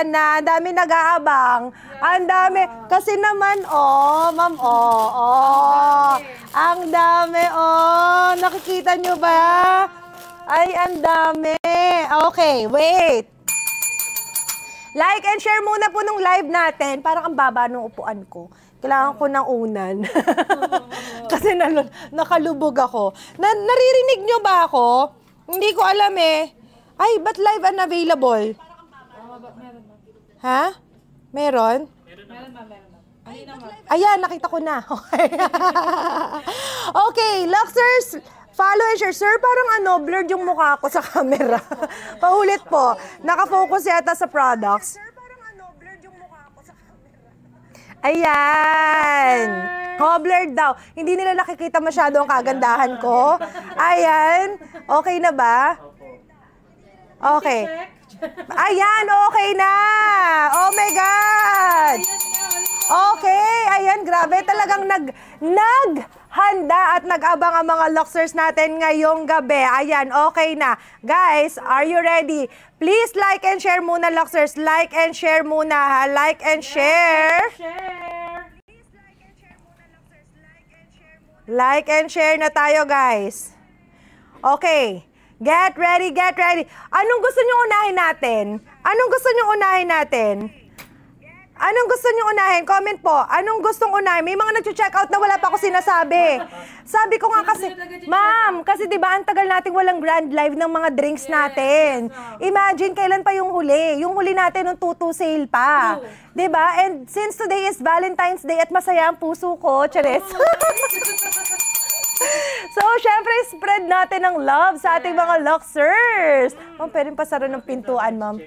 ayan na, ang dami nag-aabang. Ang dami. Kasi naman, ma'am, ang dami, nakikita nyo ba? Ay, ang dami. Okay, wait. Like and share muna po nung live natin. Parang ang baba nung upuan ko. Kailangan ko ng unan. Kasi nakalubog ako. Naririnig nyo ba ako? Hindi ko alam eh. Ay, ba't live unavailable? Ha? Meron? Ayan, nakita ko na. Okay, Luxers, follow and share. Sir, parang blurred yung mukha ko sa camera. Paulit po. Nakafocus yata sa products. Sir, parang blurred yung mukha ko sa camera. Ayan. Blurred daw. Hindi nila nakikita masyado ang kagandahan ko. Ayan. Okay na ba? Okay. Ayan, okay na. Oh my God. Okay, ayan, grabe. Talagang naghanda at nag-abang ang mga Luxers natin ngayong gabi. Ayan, okay na. Guys, are you ready? Please like and share muna, Luxers. Like and share muna, ha? Like and share. Like and share na tayo, guys. Okay. Get ready, get ready. Anong gusto nyo unahin natin? Anong gusto nyo unahin natin? Anong gusto nyo unahin? Comment po. Anong gustong unahin? May mga nag-check out na wala pa ako sinasabi. Sabi ko nga kasi, ma'am, kasi diba ang tagal nating walang grand live ng mga drinks natin. Imagine kailan pa yung huli. Yung huli natin nung 2-2 sale pa. Diba? And since today is Valentine's Day at masaya ang puso ko, Charis. So, syempre, spread natin ng love sa ating mga Luxers. Ma'am, pwedeng pasara ng pintuan, ma'am.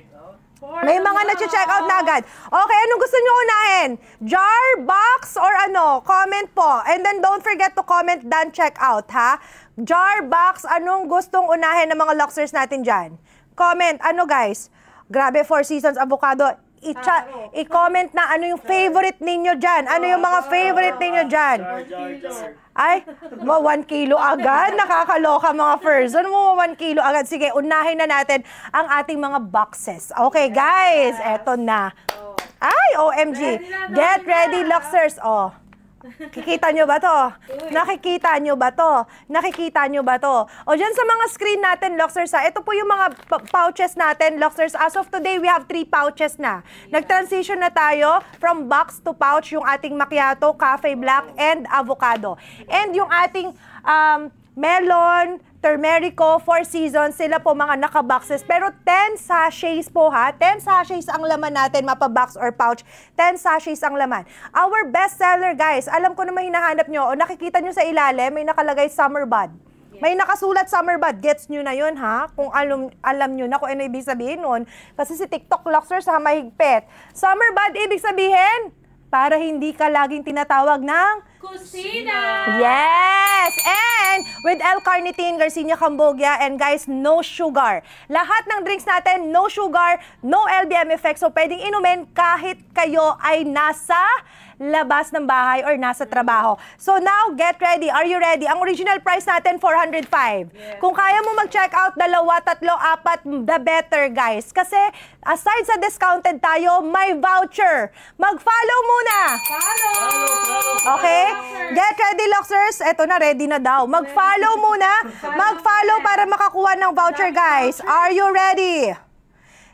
May mga nag-check out na agad. Okay, anong gusto nyo unahin? Jar, box, or ano? Comment po. And then don't forget to comment done check out, ha? Jar, box, anong gustong unahin ng mga Luxers natin dyan? Comment, ano guys? Grabe, 4 Seasons avocado. I-comment na ano yung favorite ninyo dyan. Ano yung mga favorite ninyo dyan? Ay, 1 kilo agad. Nakakaloka mga first. Ano mo 1 kilo agad? Sige, unahin na natin ang ating mga boxes. Okay, guys. Eto na. Ay, OMG. Get ready, Luxers. Oh. Kikita nyo ba to? Nakikita nyo ba to? Nakikita nyo ba to? O dyan sa mga screen natin, Luxers, ito po yung mga pouches natin, Luxers. As of today, we have 3 pouches na. Nag-transition na tayo from box to pouch yung ating macchiato, cafe black, and avocado. And yung ating melon, turmerico, 4 Seasons, sila po mga naka-boxes. Pero 10 sachets po ha. 10 sachets ang laman natin, mapa-box or pouch. 10 sachets ang laman. Our best seller, guys, alam ko na may hinahanap nyo, o nakikita nyo sa ilalim, may nakalagay summer bud. May nakasulat summer bud. Gets nyo na yun ha? Kung alam nyo na kung ano ibig sabihin nun. Kasi si TikTok Luxers ha, mahigpit. Summer bud, ibig sabihin, para hindi ka laging tinatawag ng kusina! Yes! And with L-carnitine, Garcinia Cambogia, and guys, no sugar. Lahat ng drinks natin, no sugar, no LBM effect. So, pwedeng inumin kahit kayo ay nasa labas ng bahay or nasa trabaho. So now, get ready. Are you ready? Ang original price natin, 405. Yes. Kung kaya mo mag-check out, 2, 3, 4, the better, guys. Kasi aside sa discounted tayo, may voucher. Mag-follow muna. Follow. Okay? Get ready, Luxers. Eto na, ready na daw. Mag-follow muna. Mag-follow para makakuha ng voucher, guys. Are you ready?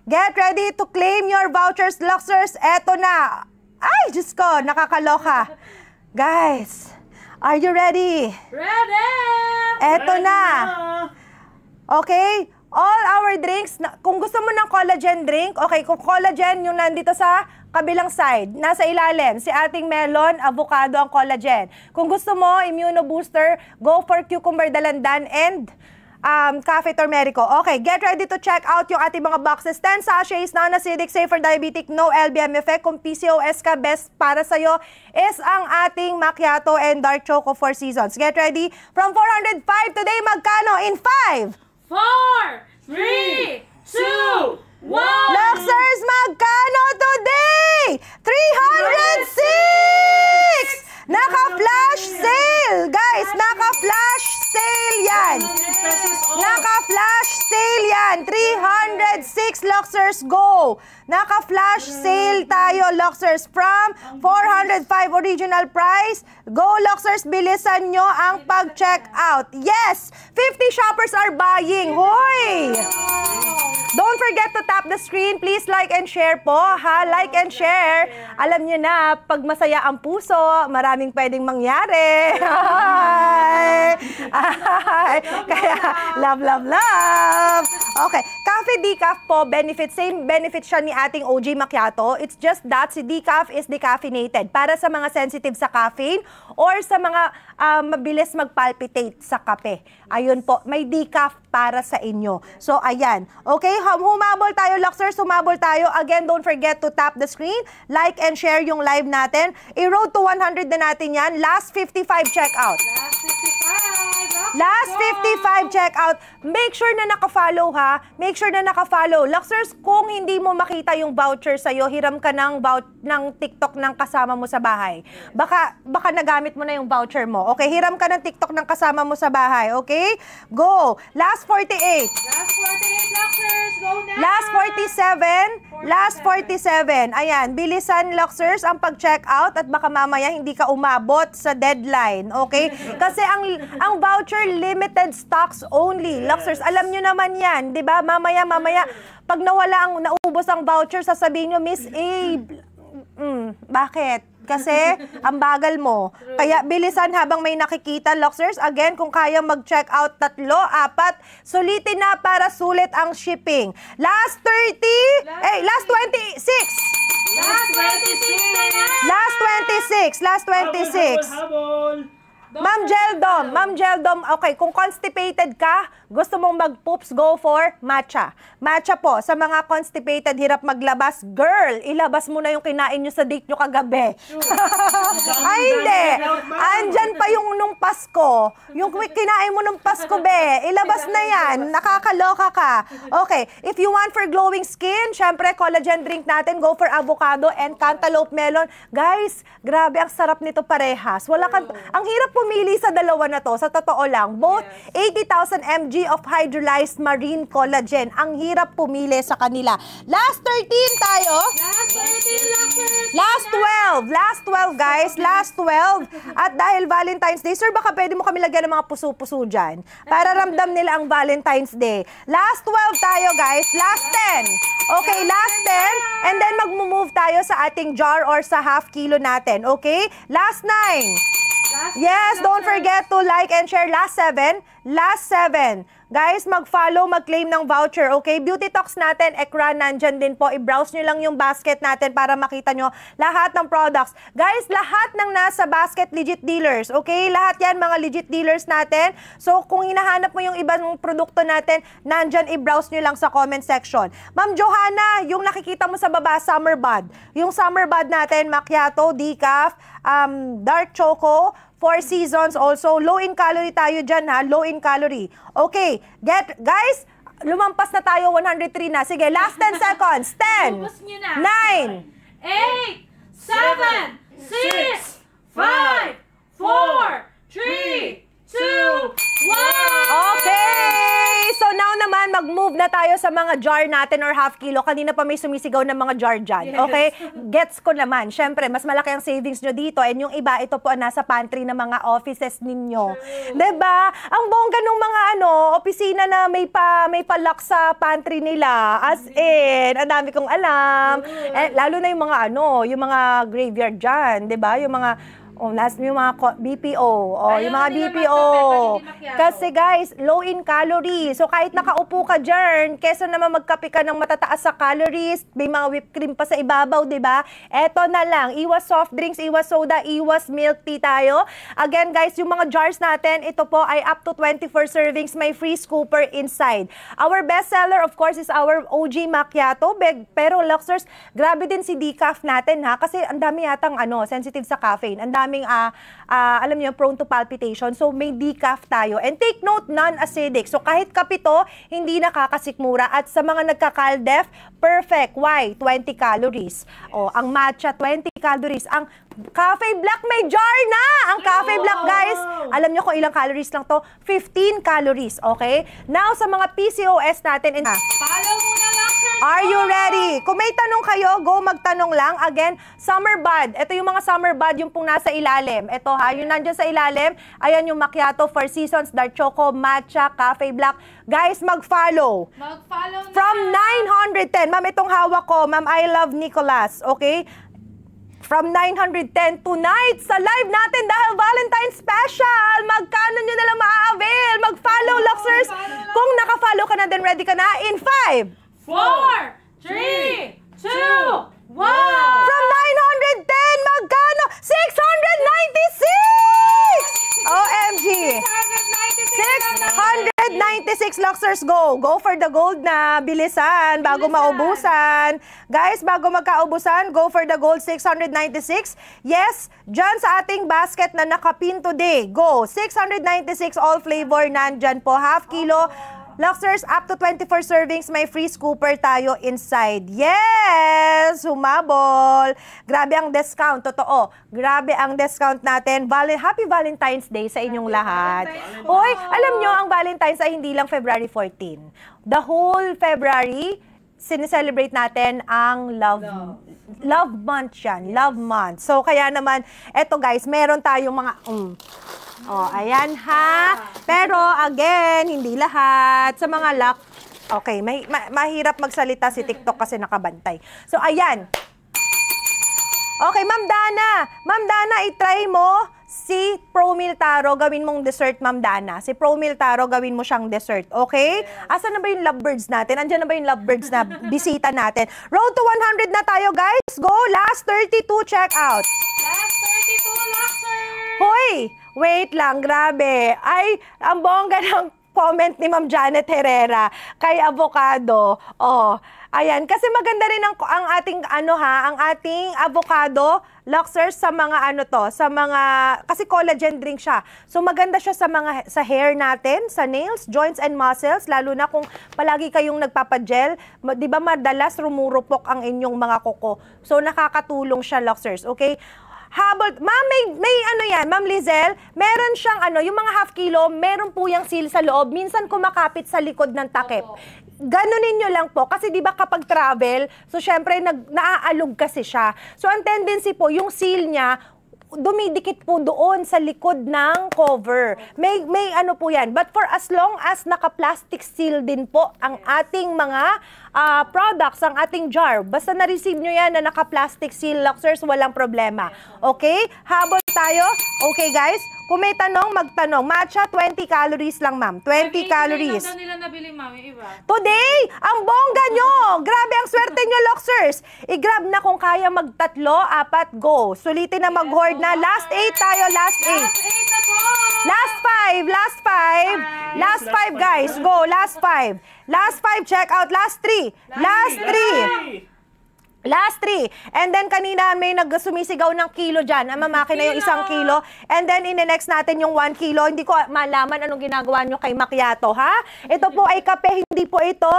Get ready to claim your vouchers, Luxers. Eto na. Ay, Diyos ko, nakakaloka. Guys, are you ready? Ready! Eto na. Okay? All our drinks, kung gusto mo ng collagen drink, okay, kung collagen yung nandito sa kabilang side, nasa ilalim, si ating melon, avocado ang collagen. Kung gusto mo, immuno booster, go for cucumber dalandan and cafe turmerico. Okay, get ready to check out yung ating mga boxes. 10 sachets, non-acidic, safe for diabetic, no LBM effect. Kung PCOS ka, best para sa'yo is ang ating macchiato and dark choco 4 Seasons. Get ready. From 405 today, magkano? In 5, 4, 3, 2, 1. Luxers, magkano today? 306! Naka-flash sale! Guys, naka-flash sale yan! Naka Naka-flash sale yan. 306 Luxers, go. Naka-flash sale tayo, Luxers, from 405 original price. Go, Luxers, bilisan nyo ang pag-check out. Yes! 50 shoppers are buying. Hoy! Don't forget to tap the screen. Please like and share po, ha? Like and share. Alam nyo na, pag masaya ang puso, maraming pwedeng mangyari. Ay! Ay! Kaya, love, love, love. Okay. Cafe decaf po, benefit. Same benefit siya ni ating OG Macchiato. It's just that si decaf is decaffeinated. Para sa mga sensitive sa caffeine or sa mga mabilis magpalpitate sa kape. Ayun po, may decaf para sa inyo. So, ayan. Okay, humabol tayo, Luxers. Humabol tayo. Again, don't forget to tap the screen, like and share yung live natin. I-road to 100 na natin yan. Last 55 checkout. Last 55 checkout. Make sure na naka-follow, ha? Make sure na naka-follow. Luxers, kung hindi mo makita yung voucher sa'yo, hiram ka ng TikTok ng kasama mo sa bahay. Baka nagamit mo na yung voucher mo. Okay, hiram ka ng TikTok ng kasama mo sa bahay. Okay? Go. Last 48. Last 48, Luxers. Go now. Last 47. Last 47. Ayan, bilisan, Luxers, ang pag-check out at baka mamaya hindi ka umabot sa deadline. Okay? Kasi ang voucher limited stocks only. Luxers, alam nyo naman yan, 'di ba? Mamaya pag naubos ang voucher, sasabihin nyo, Miss A, bakit? Kasi ang bagal mo. Kaya bilisan habang may nakikita, Luxers. Again, kung kaya mag-check out 3, 4, sulitin na para sulit ang shipping. Last 30, last 26. Last 26 na yan. Last 26. Last 26. Ma'am Jeldom, okay, kung constipated ka, gusto mong mag-poops, go for matcha. Matcha po, sa mga constipated, hirap maglabas, girl, ilabas mo na yung kinain nyo sa date nyo kagabi. Ay, hindi. Andyan pa yung nung Pasko. Yung kinain mo nung Pasko, be, ilabas na yan. Nakakaloka ka. Okay, if you want for glowing skin, syempre, collagen drink natin, go for avocado and cantaloupe melon. Guys, grabe, ang sarap nito parehas. Ang hirap pumili sa dalawa na to, sa totoo lang. Both 80,000 mg of hydrolyzed marine collagen. Ang hirap pumili sa kanila. Last 13 tayo. Last 13, Luxers. Last 12. Last 12, guys. Last 12. At dahil Valentine's Day, sir, baka pwede mo kami lagyan ng mga puso-puso dyan. Para ramdam nila ang Valentine's Day. Last 12 tayo, guys. Last 10. Okay, last 10. And then mag-move tayo sa ating jar or sa half kilo natin. Okay? Last 9. Yes, don't forget to like and share. Last 7. Last 7. Guys, mag-follow, mag-claim ng voucher, okay? Beauty Talks natin, ekran, nandyan din po. I-browse nyo lang yung basket natin para makita nyo lahat ng products. Guys, lahat ng nasa basket, legit dealers, okay? Lahat yan, mga legit dealers natin. So, kung hinahanap mo yung ibang produkto natin, nandyan, i-browse nyo lang sa comment section. Ma'am Johanna, yung nakikita mo sa baba, Summer Bud. Yung Summer Bud natin, macchiato, decaf, dark choco, 4 seasons also. Low in calorie tayo dyan, ha? Low in calorie. Okay, guys, lumampas na tayo, 103 na. Sige, last 10 seconds. 10, 9, 8, 7, 6, 5, 4, 3, 2, 1. Okay! So now naman, mag-move na tayo sa mga jar natin or half kilo. Kanina pa may sumisigaw ng mga jar dyan. Okay? Gets ko naman. Syempre, mas malaki ang savings nyo dito. And yung iba, ito po nasa pantry ng mga offices ninyo. Diba? Ang bongga ng mga opisina na may pa-lock sa pantry nila. As in, ang dami kong alam. Eh, lalo na yung mga yung mga graveyard dyan. Diba? Yung mga yung mga BPO. Yung mga BPO. Kasi guys, low in calories. So kahit nakaupo ka dyan, kesa naman magkape ka ng matataas sa calories, may mga whipped cream pa sa ibabaw, di ba? Eto na lang. Iwas soft drinks, iwas soda, iwas milk tea tayo. Again guys, yung mga jars natin, ito po ay up to 24 servings. May free scooper inside. Our best seller, of course, is our OG Macchiato. Pero Luxers, grabe din si decaf natin, ha? Kasi ang dami yatang sensitive sa caffeine. Ang daming alam niyo, prone to palpitation. So may decaf tayo. And take note, non-acidic. So kahit kapito, hindi nakakasikmura. At sa mga nagka-caldef, perfect. Why? 20 calories. Ang matcha, 20 calories. Ang Cafe Black may jar na! Ang Cafe Black, guys, alam nyo kung ilang calories lang to? 15 calories, okay? Now, sa mga PCOS natin, Follow muna lang, sir. are you ready? Kung may tanong kayo, go magtanong lang. Again, summer bud. Ito yung mga summer bud, yung pong nasa ilalim. Ito ha, yung nandyan sa ilalim. Ayan yung macchiato, Four Seasons, dark choco, matcha, Cafe Black. Guys, mag-follow. Mag-follow na. From 910, ma'am, itong hawak ko, ma'am, I love Nicolas, okay? From 910 tonight sa live natin dahil Valentine's special. Magkano nyo nalang maa-avail? Mag-follow, Luxers. Kung naka-follow ka na, then ready ka na in 5, 4, 3, 2, 1. From 910, magkano? 696! OMG! 696 Luxers, go! Go for the gold na bilisan bago maubusan. Guys, bago magkaubusan, go for the gold 696. Yes, dyan sa ating basket na nakapin today. Go! 696 all flavor nandyan po. Half kilo. Luxers, up to 24 servings, may free scooper tayo inside. Yes! Humabol! Grabe ang discount, totoo. Grabe ang discount natin. Happy Valentine's Day sa inyong lahat. Hoy, alam nyo, ang Valentine's ay hindi lang February 14. The whole February, sineselebrate natin ang love month yan. Love month. So, kaya naman, eto guys, meron tayong mga... Oh, ayan ha. Pero again, hindi lahat. Sa mga lock, okay, mahirap magsalita si TikTok kasi nakabantay. So, ayan. Okay, Ma'am Dana. Ma'am Dana, itry mo si Promil Taro, gawin mong dessert, Ma'am Dana. Si Promil Taro, gawin mo siyang dessert. Okay? Asan na ba yung lovebirds natin? Andiyan na ba yung lovebirds na bisita natin? Road to 100 na tayo, guys. Go! Last 32, check out. Last 32 Luxers. Hoy! Wait lang, grabe. Ay, ang bongga ng comment ni Ma'am Janet Herrera kay Avocado. Oh, ayan. Kasi maganda rin ang ating, ang ating avocado, Luxers, sa mga sa mga, kasi collagen drink siya. So, maganda siya sa hair natin, sa nails, joints, and muscles, lalo na kung palagi kayong nagpapagel. Di ba madalas rumurupok ang inyong mga kuko? So, nakakatulong siya, Luxers. Okay? Habol, ma'am, may yan, Ma'am Lizelle, meron siyang yung mga half kilo, meron po yung seal sa loob, minsan kumakapit sa likod ng takip. Ganunin nyo lang po, kasi di ba kapag travel, so syempre naaalog kasi siya. So ang tendency po, yung seal niya, dumidikit po doon sa likod ng cover. May po yan. But for as long as naka-plastic seal din po ang ating mga products, ang ating jar. Basta na-receive nyo yan na naka-plastic seal, Luxers, walang problema. Okay? Habol tayo. Okay, guys? Kung may tanong, magtanong. Matcha, 20 calories lang, ma'am. 20 calories. Hindi nila nabili, ma'am, yung iba. Today, ang bongga nyo! Grabe ang swerte nyo, Luxers! I-grab na kung kaya magtatlo, 4, go. Sulitin na mag-hoard na. Last 8 tayo, last 8. Last 8 na po. Last 5, last 5. Last 5, guys. Go, last 5. Last 5, check out. Last 3. Last 3. Last 3. And then kanina may nagsumisigaw ng kilo dyan. Mamaki na yung 1 kilo. And then in-next natin yung 1 kilo. Hindi ko malaman anong ginagawa nyo kay macchiato, ha? Ito po ay kape, hindi po ito.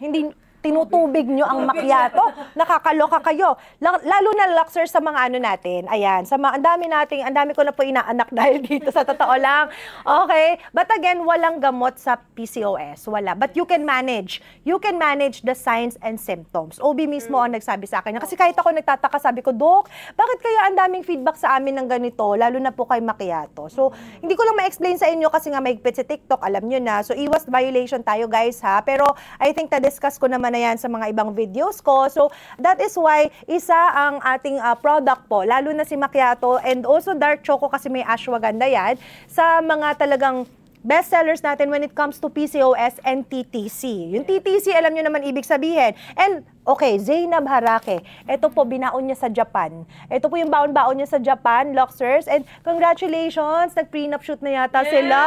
Hindi tinutubig nyo ang macchiato. Nakakaloka kayo. Lalo na, Luxers, sa mga natin. Ayan, sa mga, ang dami ko na po inaanak dahil dito, sa totoo lang. Okay? But again, walang gamot sa PCOS. Wala. But you can manage. You can manage the signs and symptoms. OB mismo ang nagsabi sa akin. Kasi kahit ako nagtataka, sabi ko, Dok, bakit kaya ang daming feedback sa amin ng ganito? Lalo na po kay macchiato. So, hindi ko lang ma-explain sa inyo kasi nga mahigpit sa TikTok. Alam nyo na. So, iwas violation tayo, guys, ha? Pero, I think na-discuss ko naman na yan sa mga ibang videos ko. So, that is why isa ang ating product po, lalo na si macchiato and also dark choco kasi may ashwagandha yan, sa mga talagang best sellers natin when it comes to PCOS and TTC. Yung TTC, alam nyo naman ibig sabihin. And, okay, Zainab Harake. Ito po, binaon niya sa Japan. Ito po yung baon-baon niya sa Japan, Luxers. And congratulations, nag-prenup shoot na yata sila!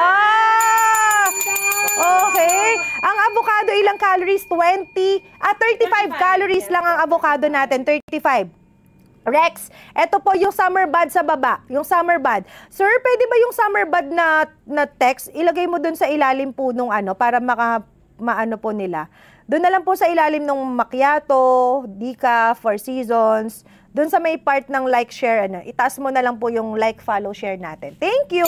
Okay. Ang avocado, ilang calories? 35 calories lang ang avocado natin. 35. Rex, eto po yung summer bud sa baba. Yung summer bud. Sir, pwede ba yung summer bud na text, ilagay mo dun sa ilalim po nung para maano po nila. Doon na lang po sa ilalim ng macchiato, decaf, Four Seasons, Doon sa may part ng like, share, itaas mo na lang po yung like, follow, share natin. Thank you!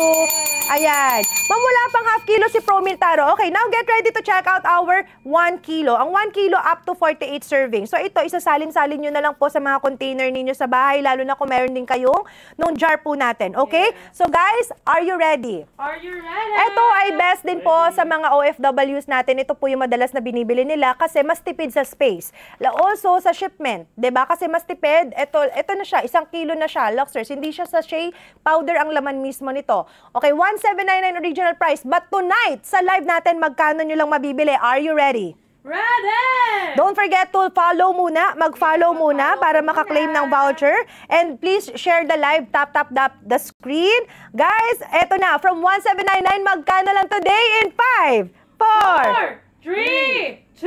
Ayan. Ma'am, wala pang half kilo si Promiltaro. Okay, now get ready to check out our 1 kilo. Ang 1 kilo up to 48 serving. So ito, isasalin-salin nyo na lang po sa mga container ninyo sa bahay, lalo na kung meron din kayong nung jar po natin. Okay? So guys, are you ready? Are you ready? Ito ay best din po sa mga OFWs natin. Ito po yung madalas na binibili nila kasi mas tipid sa space. Also sa shipment, 'di ba? Kasi mas tipid. Ito na siya, 1 kilo na siya, Luxers. Hindi siya sachet, powder ang laman mismo nito. Okay, 1,799 original price. But tonight, sa live natin, magkano nyo lang mabibili? Are you ready? Ready! Don't forget to follow muna, mag-follow muna para makaklaim ng voucher. And please share the live, tap the screen. Guys, eto na, from 1,799, magkano lang today in 5, 4, 3, 2,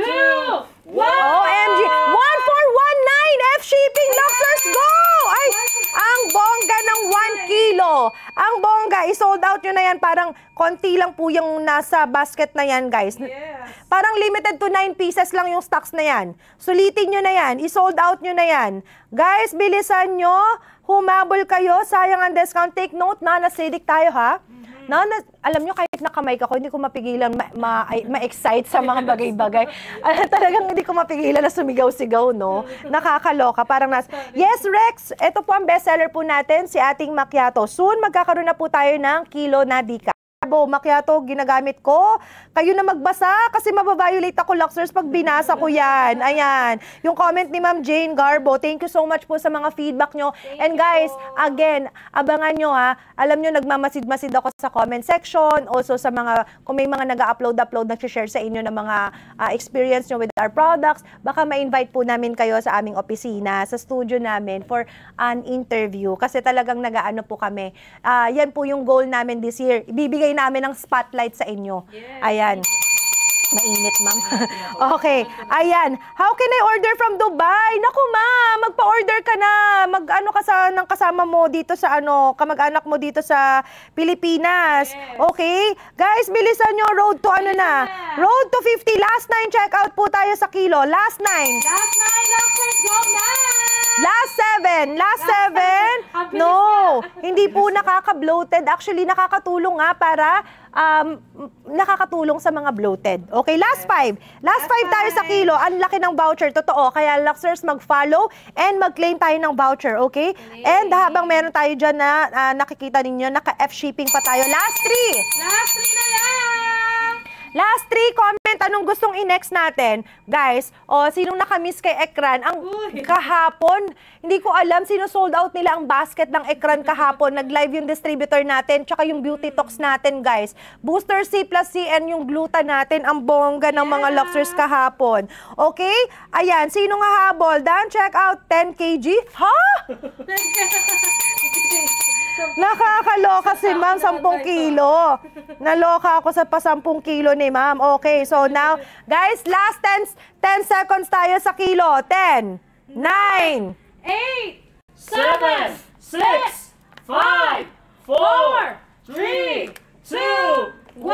1! OMG! 1419 F shipping, Luxers, go! Ay, ang bongga ng 1 kilo. Ang bongga, i-sold out nyo na yan. Parang konti lang po yung nasa basket na yan, guys. Yes. Parang limited to 9 pieces lang yung stocks na yan. Sulitin nyo na yan. I-sold out nyo na yan. Guys, bilisan nyo. Humabol kayo. Sayang ang discount. Take note na, nasidik tayo, ha? Alam nyo, kahit nakamay ako, hindi ko mapigilan ma-excite sa mga bagay-bagay. Talagang hindi ko mapigilan na sumigaw-sigaw, no? Nakakaloka. Parang yes, Rex! Ito po ang bestseller po natin, si ating macchiato. Soon, magkakaroon na po tayo ng kilo na decaf. Macchiato, ginagamit ko. Kayo na magbasa kasi mababiolate ako, Luxers, pag binasa ko yan. Ayan. Yung comment ni Ma'am Jane Garbo, thank you so much po sa mga feedback nyo. And guys, again, abangan nyo ha. Alam nyo, nagmamasid-masid ako sa comment section. Also sa mga, kung may mga nag-upload, nag-share sa inyo ng mga experience nyo with our products, baka ma-invite po namin kayo sa aming opisina, sa studio namin for an interview. Kasi talagang nag-ano po kami. Yan po yung goal namin this year. Ibibigay namin ng spotlight sa inyo. Yes. Ayan. Mainit, ma'am. Okay. Ayan. How can I order from Dubai? Naku, ma'am. Magpa-order ka na. Mag-ano ka ng kasama mo dito sa kamag-anak mo dito sa Pilipinas. Yes. Okay? Guys, bilisan nyo. Road to Road to 50. Last 9 check out po tayo sa kilo. Last 9. Last 9, Luxers, go na! Last 7. No, hindi po nakaka-bloated. Actually, nakakatulong nga para nakakatulong sa mga bloated. Okay, last 5. Last 5 tayo sa kilo. Ang laki ng voucher. Totoo. Kaya, Luxers, mag-follow and mag-claim tayo ng voucher. Okay? And habang meron tayo dyan na nakikita ninyo, naka-F shipping pa tayo. Last 3. Last 3 na lang! Last 3, comment anong gustong i-next natin. Guys, sinong nakamiss kay Ekran? Ang kahapon, hindi ko alam, sino sold out nila ang basket ng Ekran kahapon. Nag-live yung distributor natin, tsaka yung Beauty Talks natin, guys. Booster C plus C and yung gluta natin, ang bongga ng mga Luxers kahapon. Okay? Ayan, sino nga habol? Dan, check out 10 kg. Ha? Nakakaloka si ma'am, 10 kilo. Naloka ako sa pa 10 kilo ni ma'am. Okay, so now, guys, last 10 seconds tayo sa kilo. 10, 9, 8, 7, 6, 5, 4, 3, 2, 1!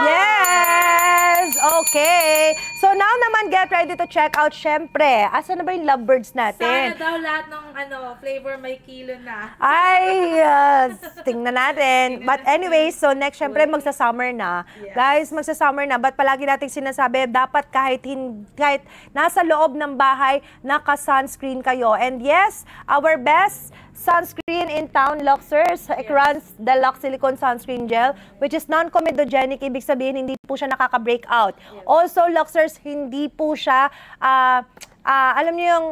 Yes! Okay. So now naman, get ready to check out, syempre. Asan na ba yung lovebirds natin? Sana daw lahat ng flavor may kilo na. Ay, tingnan natin. But anyway, so next, syempre, magsa-summer na. Yes. Guys, magsa-summer na. But palagi nating sinasabi, dapat kahit nasa loob ng bahay, naka-sunscreen kayo. And yes, our best sunscreen in town, Luxers, Ekran's Deluxe Silicone Sunscreen Gel, which is non-comedogenic. Ibig sabihin, hindi po siya nakaka-break out. Yes. Also, Luxers, hindi po siya, alam niyo yung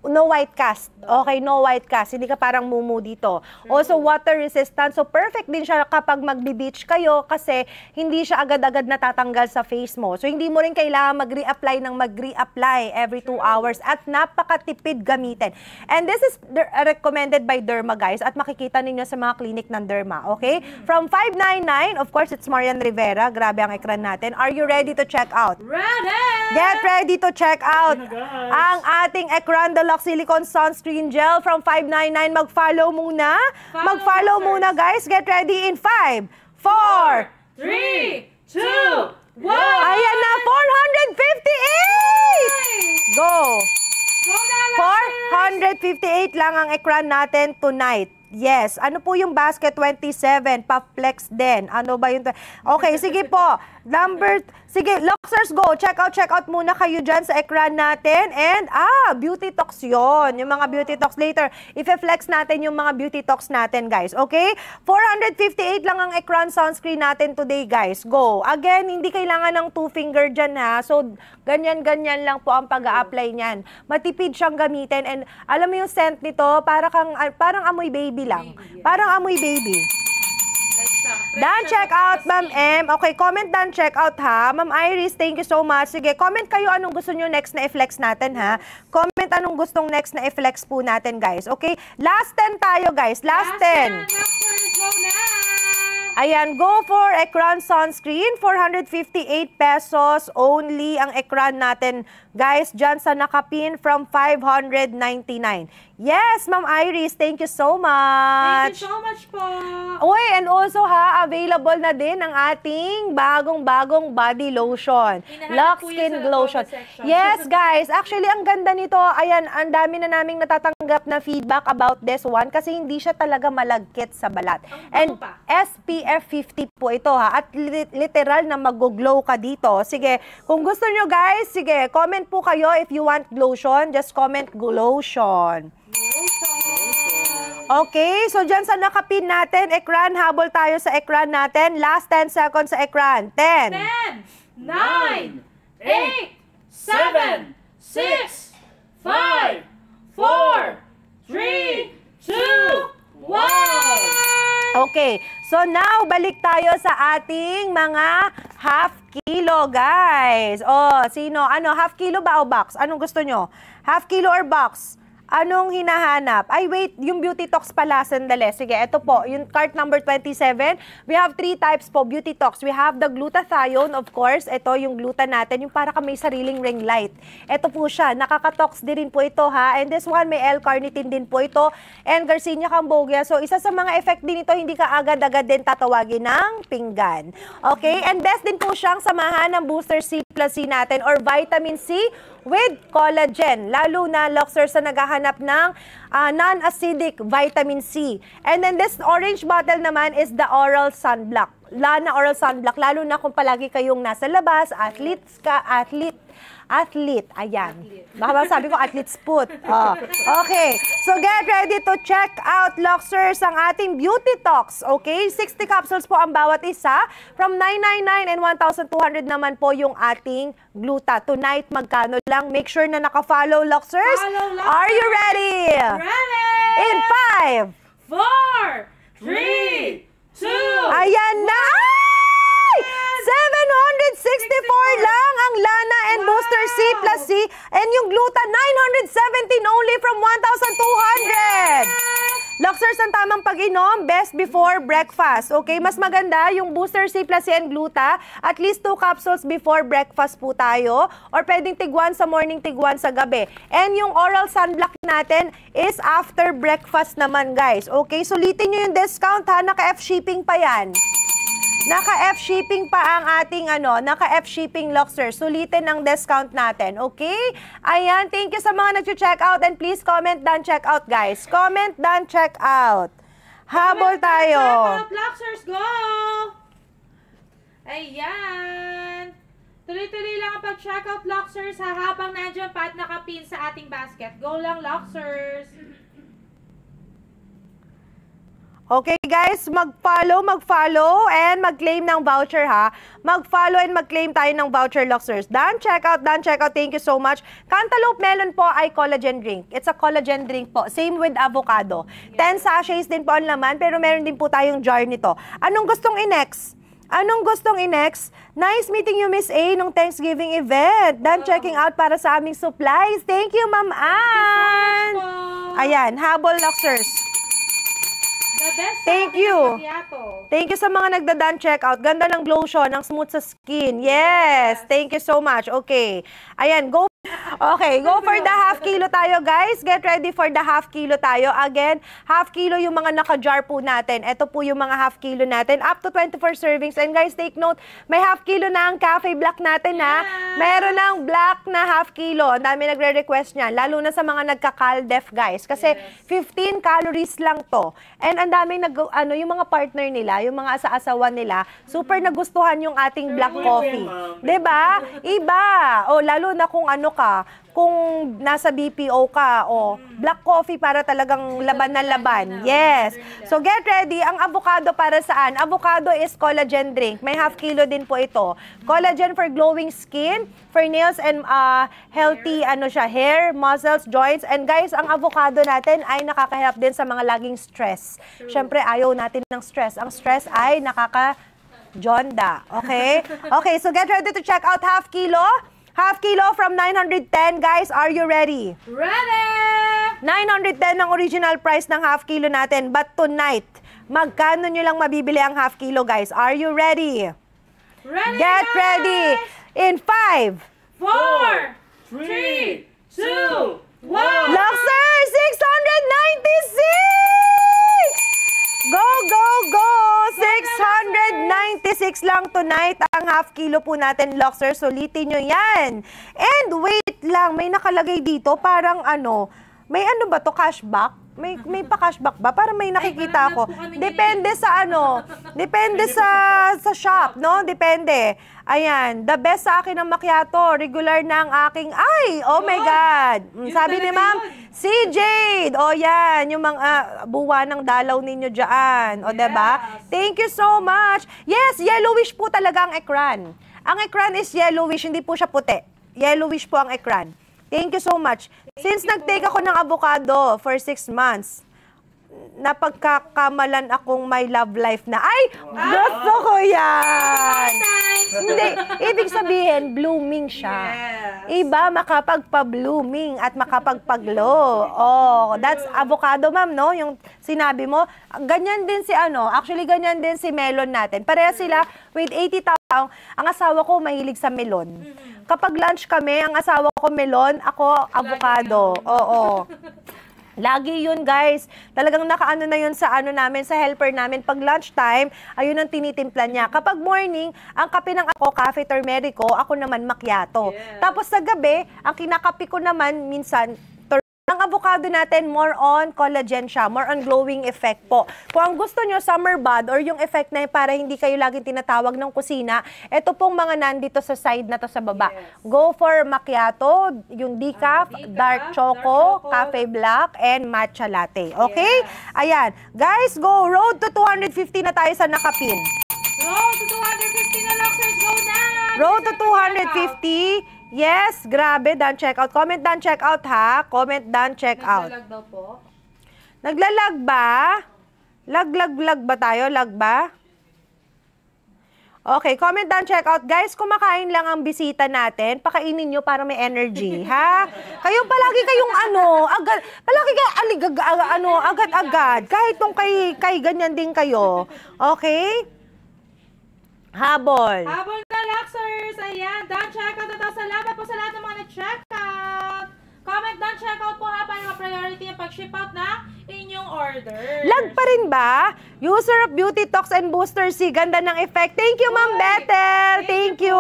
no white cast. Okay, no white cast. Hindi ka parang mumu dito. Also, water resistant. So, perfect din siya kapag magbe-beach kayo kasi hindi siya agad-agad natatanggal sa face mo. So, hindi mo rin kailangan mag-re-apply every 2 hours at napakatipid gamitin. And this is recommended by Derma, guys. At makikita ninyo sa mga clinic ng Derma. Okay? From 599, of course, it's Marian Rivera. Grabe ang ekran natin. Are you ready to check out? Ready! Get ready to check out ang ating Ekran Deluxe Silicone Sunscreen Gel from 599. Mag-follow muna. Mag-follow muna, guys. Get ready in 5, 4, 3, 2, 1! Ayan na, 458! Go! Go na, 458 lang ang ekran natin tonight. Yes. Ano po yung basket 27? Pa-flex din. Ano ba yung... Okay, sige po. Sige, Luxers, go. Check out muna kayo dyan sa ekran natin. And, beauty talks yun. Yung mga beauty talks later. If-flex natin yung mga beauty talks natin, guys. Okay? 458 lang ang ekran sunscreen natin today, guys. Go. Again, hindi kailangan ng 2-finger dyan, ha? So, ganyan-ganyan lang po ang pag-a-apply niyan. Matipid siyang gamitin. And, alam mo yung scent nito, parang amoy baby lang. Parang amoy baby. Dan, check out, Ma'am M. Okay, comment dan, check out, ha. Ma'am Iris, thank you so much. Sige, comment kayo anong gusto nyo next na i-flex natin, ha. Comment anong gustong next na i-flex po natin, guys. Okay? Last 10 tayo, guys. Last 10. Ayan, go for Ekran sunscreen. 458 pesos only ang ekran natin, guys, dyan sa nakapin from 599. Yes, Ma'am Iris, thank you so much. Thank you so much po. Uy, and also ha, available na din ang ating bagong-bagong body lotion. Lux Skin Lotion. Yes, guys. Actually, ang ganda nito. Ayan, ang dami na naming natatanggap na feedback about this one kasi hindi siya talaga malagkit sa balat. And SPF 50 po ito ha. At literal na mag-glow ka dito. Sige, kung gusto nyo guys, sige, comment po kayo if you want lotion. Just comment lotion. Okay, so dyan sa nakapin natin, ekran, habol tayo sa ekran natin. Last 10 seconds sa ekran. 10, 9, 8, 7, 6, 5, 4, 3, 2, 1. Okay, so now balik tayo sa ating mga half kilo, guys. Oh, sino? Ano, half kilo ba o box? Anong gusto nyo? Half kilo or box? Anong hinahanap? Ay, wait, yung Beauty Talks pala, sandali. Sige, ito po, yung cart number 27. We have 3 types po, Beauty Talks. We have the glutathione, of course. Ito, yung gluta natin, yung para ka may sariling ring light. Ito po siya, nakaka-tox din po ito, ha? And this one, may L-carnitine din po ito. And Garcinia cambogia. So, isa sa mga effect din ito, hindi ka agad-agad din tatawagin ng pinggan. Okay? And best din po siyang samahan ng Booster C plus C natin or Vitamin C with collagen. Lalo na Luxers na naghahanap ng non-acidic vitamin C. And then this orange bottle naman is the oral sunblock. Lana oral sunblock. Lalo na kung palagi kayong nasa labas, athlete. Ayan. Baka sabi ko, athlete's foot. Oh. Okay. So, get ready to check out, Luxers, ang ating Beauty Talks. Okay? 60 capsules po ang bawat isa. From 999 and 1,200 naman po yung ating gluta. Tonight, magkano lang? Make sure na naka-follow, Luxers. Follow, Luxers. Are you ready? Ready! In 5, 4, 3, 2, ayan na! Ay! 764 lang ang Lana and Booster C plus C. And yung gluta, 917 only from 1,200. Luxers ang tamang pag-inom, best before breakfast. Okay, mas maganda yung Booster C plus C and gluta. At least 2 capsules before breakfast po tayo. Or pwedeng tig-1 sa morning, tig-1 sa gabi. And yung oral sunblock natin is after breakfast naman, guys. Okay, sulitin nyo yung discount ha. Naka-F shipping pa yan. Naka-F shipping pa ang ating naka-F shipping, Luxers. Sulitin ang discount natin, okay? Ayan, thank you sa mga nag-check out and please comment dan check out, guys. Comment dan check out. Habol tayo. Check out, Luxers, go! Ayan. Tuloy-tuloy lang ang pag-check out, Luxers, habang nandiyan pa at nakapin sa ating basket. Go lang, Luxers. Okay guys, mag-follow and mag-claim ng voucher ha. Mag-follow and mag-claim tayo ng voucher, Luxers. Dan, check out, thank you so much. Cantaloupe melon po ay collagen drink. It's a collagen drink po. Same with avocado. 10 sachets din po ang laman, pero meron din po tayong jar nito. Anong gustong i-next? Nice meeting you, Miss A, nung Thanksgiving event. Dan, checking out para sa aming supplies. Thank you, Ma'am Ann. Ayan, habol, Luxers. Thank you. Thank you sa mga nagda-dan checkout. Ganda ng lotion, ng smooth sa skin. Yes. Thank you so much. Okay. Ayan, go. Okay, go for the half kilo tayo, guys. Get ready for the half kilo tayo. Again, half kilo yung mga naka-jar po natin. Ito po yung mga half kilo natin. Up to 24 servings. And guys, take note, may half kilo na ang cafe black natin, ha? Meron ng black na half kilo. Ang dami nagre-request niyan. Lalo na sa mga nagka-caldef, guys. Kasi 15 calories lang to. And ang daming yung mga partner nila, yung mga asa-asawa nila, super nagustuhan yung ating black coffee. 'Di ba? Iba. O lalo na kung ano ka, kung nasa BPO ka, o black coffee para talagang laban na laban. Yes. So get ready. Ang avocado para saan? Avocado is collagen drink. May half kilo din po ito. Collagen for glowing skin, for nails and healthy hair, muscles, joints. And guys, ang avocado natin ay nakakahelp din sa mga laging stress. Syempre, ayaw natin ng stress. Ang stress ay Jonda. Okay? Okay, so get ready to check out half kilo. Half kilo from 910. Guys, are you ready? Ready! 910 ang original price ng half kilo natin. But tonight, magkano nyo lang mabibili ang half kilo, guys? Are you ready? Ready, Get guys! ready! In 5, 4, 3, 2, 1. Luxer, 696! Go, go, go! 696 lang tonight ang half kilo po natin, Luxer. Sulitin nyo yan. And wait lang, may nakalagay dito, parang may ba to, cashback? May pa-cashback ba? Para may nakikita ako. Depende sa depende sa shop, no? Depende. Ayan, the best sa akin ng macchiato, regular na ang aking, oh my God. Sabi ni ma'am, si Jade. O yan, yung mga buwa ng dalaw ninyo dyan. O diba? Thank you so much. Yes, yellowish po talaga ang ekran. Ang ekran is yellowish, hindi po siya puti. Yellowish po ang ekran. Thank you so much. Since nag-take ako ng avocado for 6 months, napagkakamalan akong may love life na. Ay! Gusto ko yan! Hindi, ibig sabihin, blooming siya. Iba makapagpa-blooming at makapagpa-glow. Oh, that's avocado, ma'am, no? Yung sinabi mo. Ganyan din si actually ganyan din si melon natin. Pareha sila with 80,000. Ang asawa ko mahilig sa melon. Kapag lunch kami, ang asawa ko melon, ako avocado. Oo. Lagi yun, guys. Talagang nakaano na yun sa namin, sa helper namin. Pag lunchtime, ayun ang tinitimpla niya. Kapag morning, ang kape ng ako, cafe turmerico, ako naman macchiato. Yeah. Tapos sa gabi, ang kinakape ko naman minsan, ang avocado natin, more on collagen siya, more on glowing effect po. Kung ang gusto nyo, summer bod, or yung effect na para hindi kayo laging tinatawag ng kusina, ito pong mga nandito sa side na to sa baba. Yes. Go for macchiato, yung decaf, dark choco, cafe black, and matcha latte. Okay? Yes. Ayan. Guys, go. Road to 250 na tayo sa nakapin. Road to 250 na, Luxers. Go na! Road to 250. Yes, grabe, done check out. Comment done check out, ha? Comment done check out. Naglalag daw po. Naglalag ba? Lag ba tayo? Lag ba? Okay, comment done check out. Guys, kumakain lang ang bisita natin. Pakainin nyo para may energy, ha? Kayo palagi kayong agad, palagi kayo agad-agad. Kahit nung kay ganyan din kayo. Okay? Habol. Habol na, Luxers. Ayan, done checkout na daw. Salamat po sa lahat ng mga nag-checkout. Comment done checkout po ha para ma-priority ang pag-ship out na inyong order. Lag pa rin ba? User of Beauty Tox and Booster C. Ganda ng effect. Thank you, Ma'am Bethel. Thank you.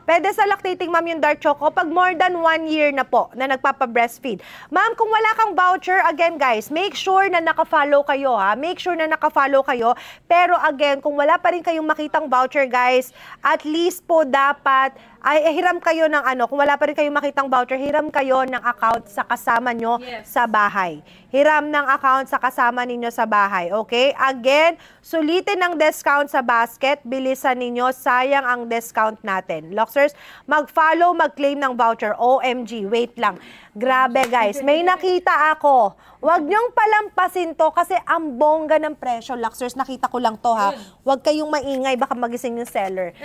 Pwede sa lactating, Ma'am, yung dark choco pag more than 1 year na po na nagpapa-breastfeed. Ma'am, kung wala kang voucher, again, guys, make sure na naka-follow kayo, ha? Make sure na naka-follow kayo. Pero again, kung wala pa rin kayong makitang voucher, guys, at least po dapat hiram kayo ng kung wala pa rin kayong makitang voucher, hiram kayo ng account sa kasama nyo sa bahay. Hiram ng account sa kasama ninyo sa bahay, okay? Again, sulitin ng discount sa basket, bilisan ninyo, sayang ang discount natin. Luxers, mag-follow, mag-claim ng voucher. OMG, wait lang. Grabe, guys, may nakita ako. Huwag niyong palampasin to kasi ang bongga ng presyo. Luxers, nakita ko lang to, ha? Huwag kayong maingay, baka magising yung seller.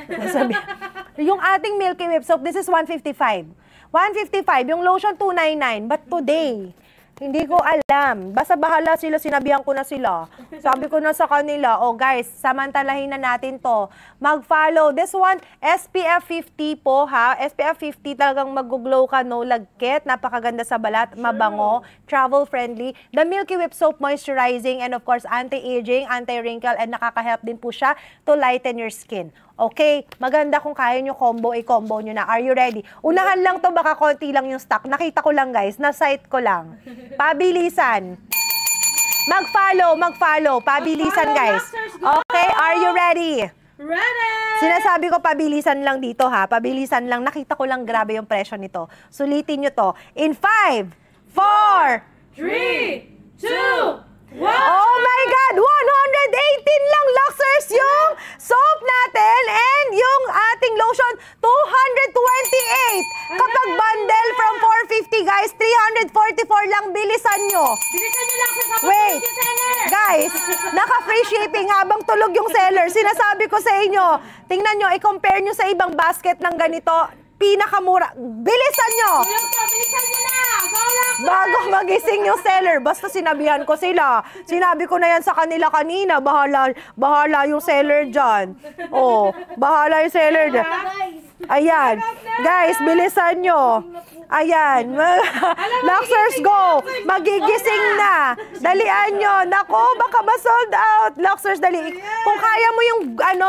Yung ating Milky Whip soap, this is 155. 155, yung lotion 299. But today, hindi ko alam. Basta bahala sila, sinabihan ko na sila. Sabi ko na sa kanila, guys, samantalahin na natin to. Mag-follow. This one, SPF 50 po, ha? SPF 50 talagang mag-glow ka, no lagkit. Napakaganda sa balat, mabango, travel-friendly. The Milky Whip Soap Moisturizing and of course, anti-aging, anti-wrinkle, and nakaka-help din po siya to lighten your skin. Okay? Maganda kung kaya nyo combo, i-combo nyo na. Are you ready? Unahan lang to, baka konti lang yung stock. Nakita ko lang guys, na-site ko lang. Pabilisan. Mag-follow. Pabilisan guys. Okay, are you ready? Ready! Sinasabi ko pabilisan lang dito ha. Pabilisan lang. Nakita ko lang grabe yung presyo nito. Sulitin nyo to. In 5, 4, 3, 2, 1! oh my God! 118 lang, Luxers, yung soap natin and yung ating lotion, 228. Kapag bundle from 450, guys, 344 lang. Bilisan nyo. Bilisan nyo lang sa Wait, guys, naka-free shipping habang tulog yung seller. Sinasabi ko sa inyo, tingnan nyo, i-compare nyo sa ibang basket ng ganito, pinakamura. Bilisan nyo! Bilisan nyo na! Go Luxers! Bago magising yung seller, basta sinabihan ko sila. Sinabi ko na yan sa kanila kanina, bahala yung seller dyan. Oh, bahala yung seller dyan. Ayan. Guys, bilisan nyo. Ayan. Luxers, go! Magigising na. Dalian nyo. Nako, baka ma-sold out. Luxers, dali. Kung kaya mo yung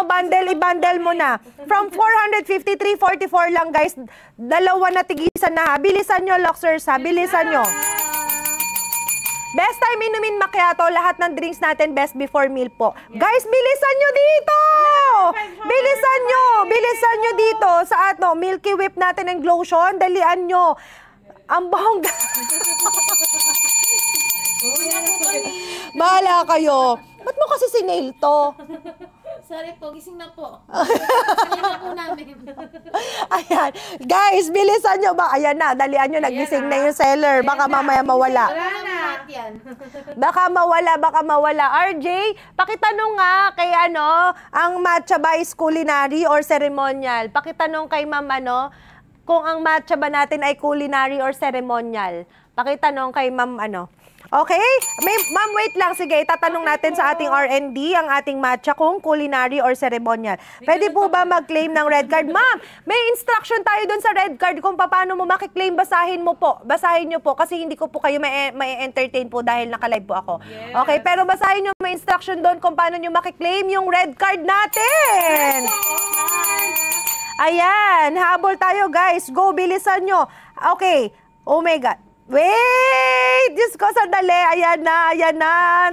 bundle, i-bundle mo na. From 450, 344 lang, guys. Dalawa na tigisan na ha. Bilisan nyo, Luxers, ha. Bilisan nyo. Best time inumin macchiato, lahat ng drinks natin best before meal po. Guys, bilisan nyo dito! Bilisan nyo dito sa Milky Whip natin ng lotion, dalian nyo. Ang bongga. Bahala kayo. Ba't mo kasi sinail to? Sorry po, gising na po. Gising na po namin. Ayan. Guys, bilisan nyo ba? Ayan na, dalian nyo, nagising na yung seller. Baka mamaya mawala. Baka mawala. RJ, pakitanong nga kay ang matcha ba is culinary or ceremonial? Pakitanong kay ma'am kung ang matcha ba natin ay culinary or ceremonial. Pakitanong kay ma'am Okay? Ma'am, wait lang. Sige, itatanong natin sa ating R&D ang ating matcha kung culinary or ceremonial. Pwede po ba mag-claim ng red card? Ma'am, may instruction tayo dun sa red card kung paano mo makiklaim. Basahin nyo po kasi hindi ko po kayo may entertain po dahil naka-live po ako. Yes. Okay, pero basahin nyo may instruction doon kung paano nyo makiklaim yung red card natin. Ayan, habol tayo guys. Go, bilisan nyo. Okay, oh my God. Wait! Diyos ko, sandali. Ayan na.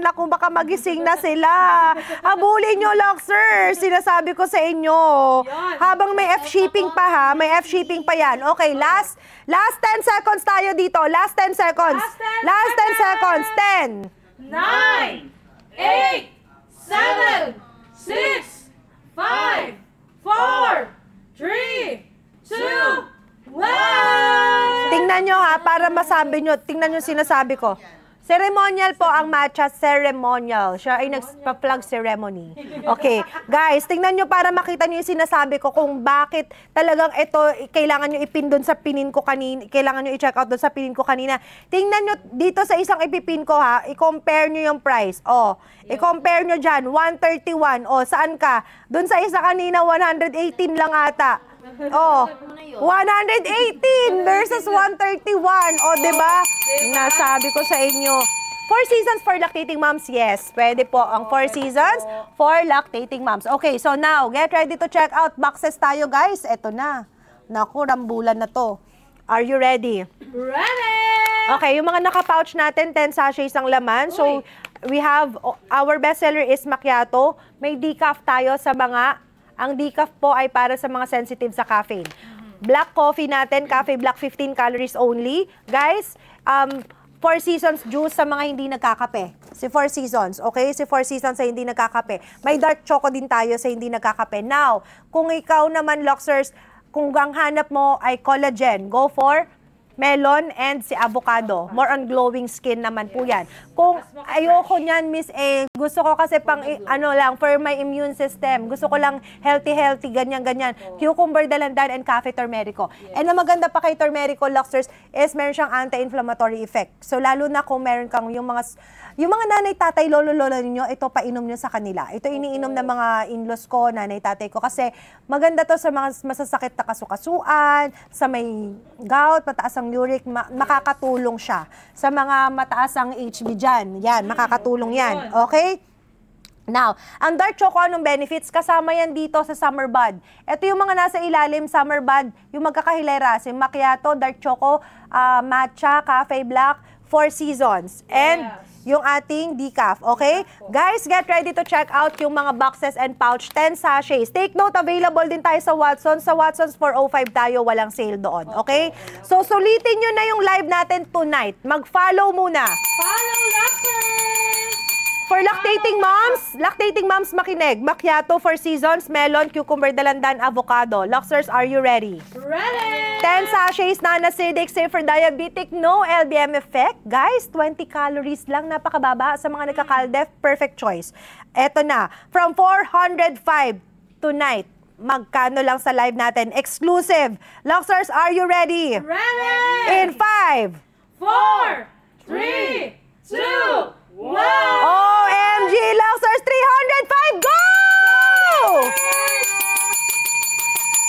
Naku, baka magising na sila. Habulin nyo, Luxers. Sinasabi ko sa inyo. Habang may F-shipping pa ha. May F-shipping pa yan. Okay, last 10 seconds tayo dito. Last 10 seconds. Last 10 seconds. 10. 9, 8, 7, 6, 5, 4, 3, 2, 1! Tingnan nyo ha, para masabi nyo, tingnan nyo sinasabi ko. Ceremonial po ang matcha, ceremonial. Siya ay nagpa-plug ceremony. Okay, guys, tingnan nyo para makita nyo yung sinasabi ko kung bakit talagang ito, kailangan nyo ipin doon sa pinin ko kanina, kailangan nyo i-check out doon sa pinin ko kanina. Tingnan nyo dito sa isang ipipin ko ha, i-compare nyo yung price. Oh, i-compare nyo dyan, 131. Oh, saan ka? Doon sa isa kanina, 118 lang ata. Oh, 118 versus 131. Oh, diba? Nasabi ko sa inyo. 4 seasons for lactating moms, yes. Pwede po ang 4 seasons for lactating moms. Okay, so now, get ready to check out. Boxes tayo, guys. Eto na. Naku, rambulan na to. Are you ready? Ready! Okay, yung mga naka-pouch natin, 10 sachets ang laman. So, we have, our bestseller is macchiato. May decaf tayo sa mga. Ang decaf po ay para sa mga sensitive sa caffeine. Black coffee natin, cafe black, 15 calories only. Guys, 4 seasons juice sa mga hindi nagkakape. Si 4 seasons, okay? Si 4 seasons sa hindi nagkakape. May dark choco din tayo sa hindi nagkakape. Now, kung ikaw naman, Luxers, kung ang hanap mo ay collagen, go for melon and si avocado. More on glowing skin naman po yan. Kung ayoko niyan, Miss A, gusto ko kasi pang, lang, for my immune system. Gusto ko lang healthy, ganyan. Cucumber, dalandan, and cafe turmerico. And ang maganda pa kay turmerico, Luxers, is meron siyang anti-inflammatory effect. So, lalo na kung meron kang yung mga nanay, tatay, lolo ninyo, ito painom nyo sa kanila. Ito iniinom ng mga in-laws ko, nanay, tatay ko. Kasi maganda to sa mga masasakit na kasukasuan, sa may gout, mataas ang uric, makakatulong siya. Sa mga mataas ang HB dyan, yan, makakatulong yan. Okay? Now, ang dark choco, anong benefits? Kasama yan dito sa summer bud. Ito yung mga nasa ilalim, summer bud, yung magkakahilera. Si macchiato, dark choco, matcha, cafe black, 4 seasons. And yung ating decaf, okay? Guys, get ready to check out yung mga boxes and pouch, 10 sachets. Take note, available din tayo sa Watsons. Sa Watsons, 405 tayo, walang sale doon, okay? So, sulitin nyo na yung live natin tonight. Mag-follow muna. Follow Luxers! For lactating moms makinig. Macchiato, 4 seasons, melon, cucumber, dalandan, avocado. Luxers, are you ready? Ready! 10 sachets, non-acidic, safe for diabetic, no LBM effect. Guys, 20 calories lang, napakababa sa mga nagkakaldef, perfect choice. Eto na, from 405 tonight, magkano lang sa live natin? Exclusive. Luxers, are you ready? Ready! In 5, 4, 3, 2, 1! OMG, Luxers, 305, go!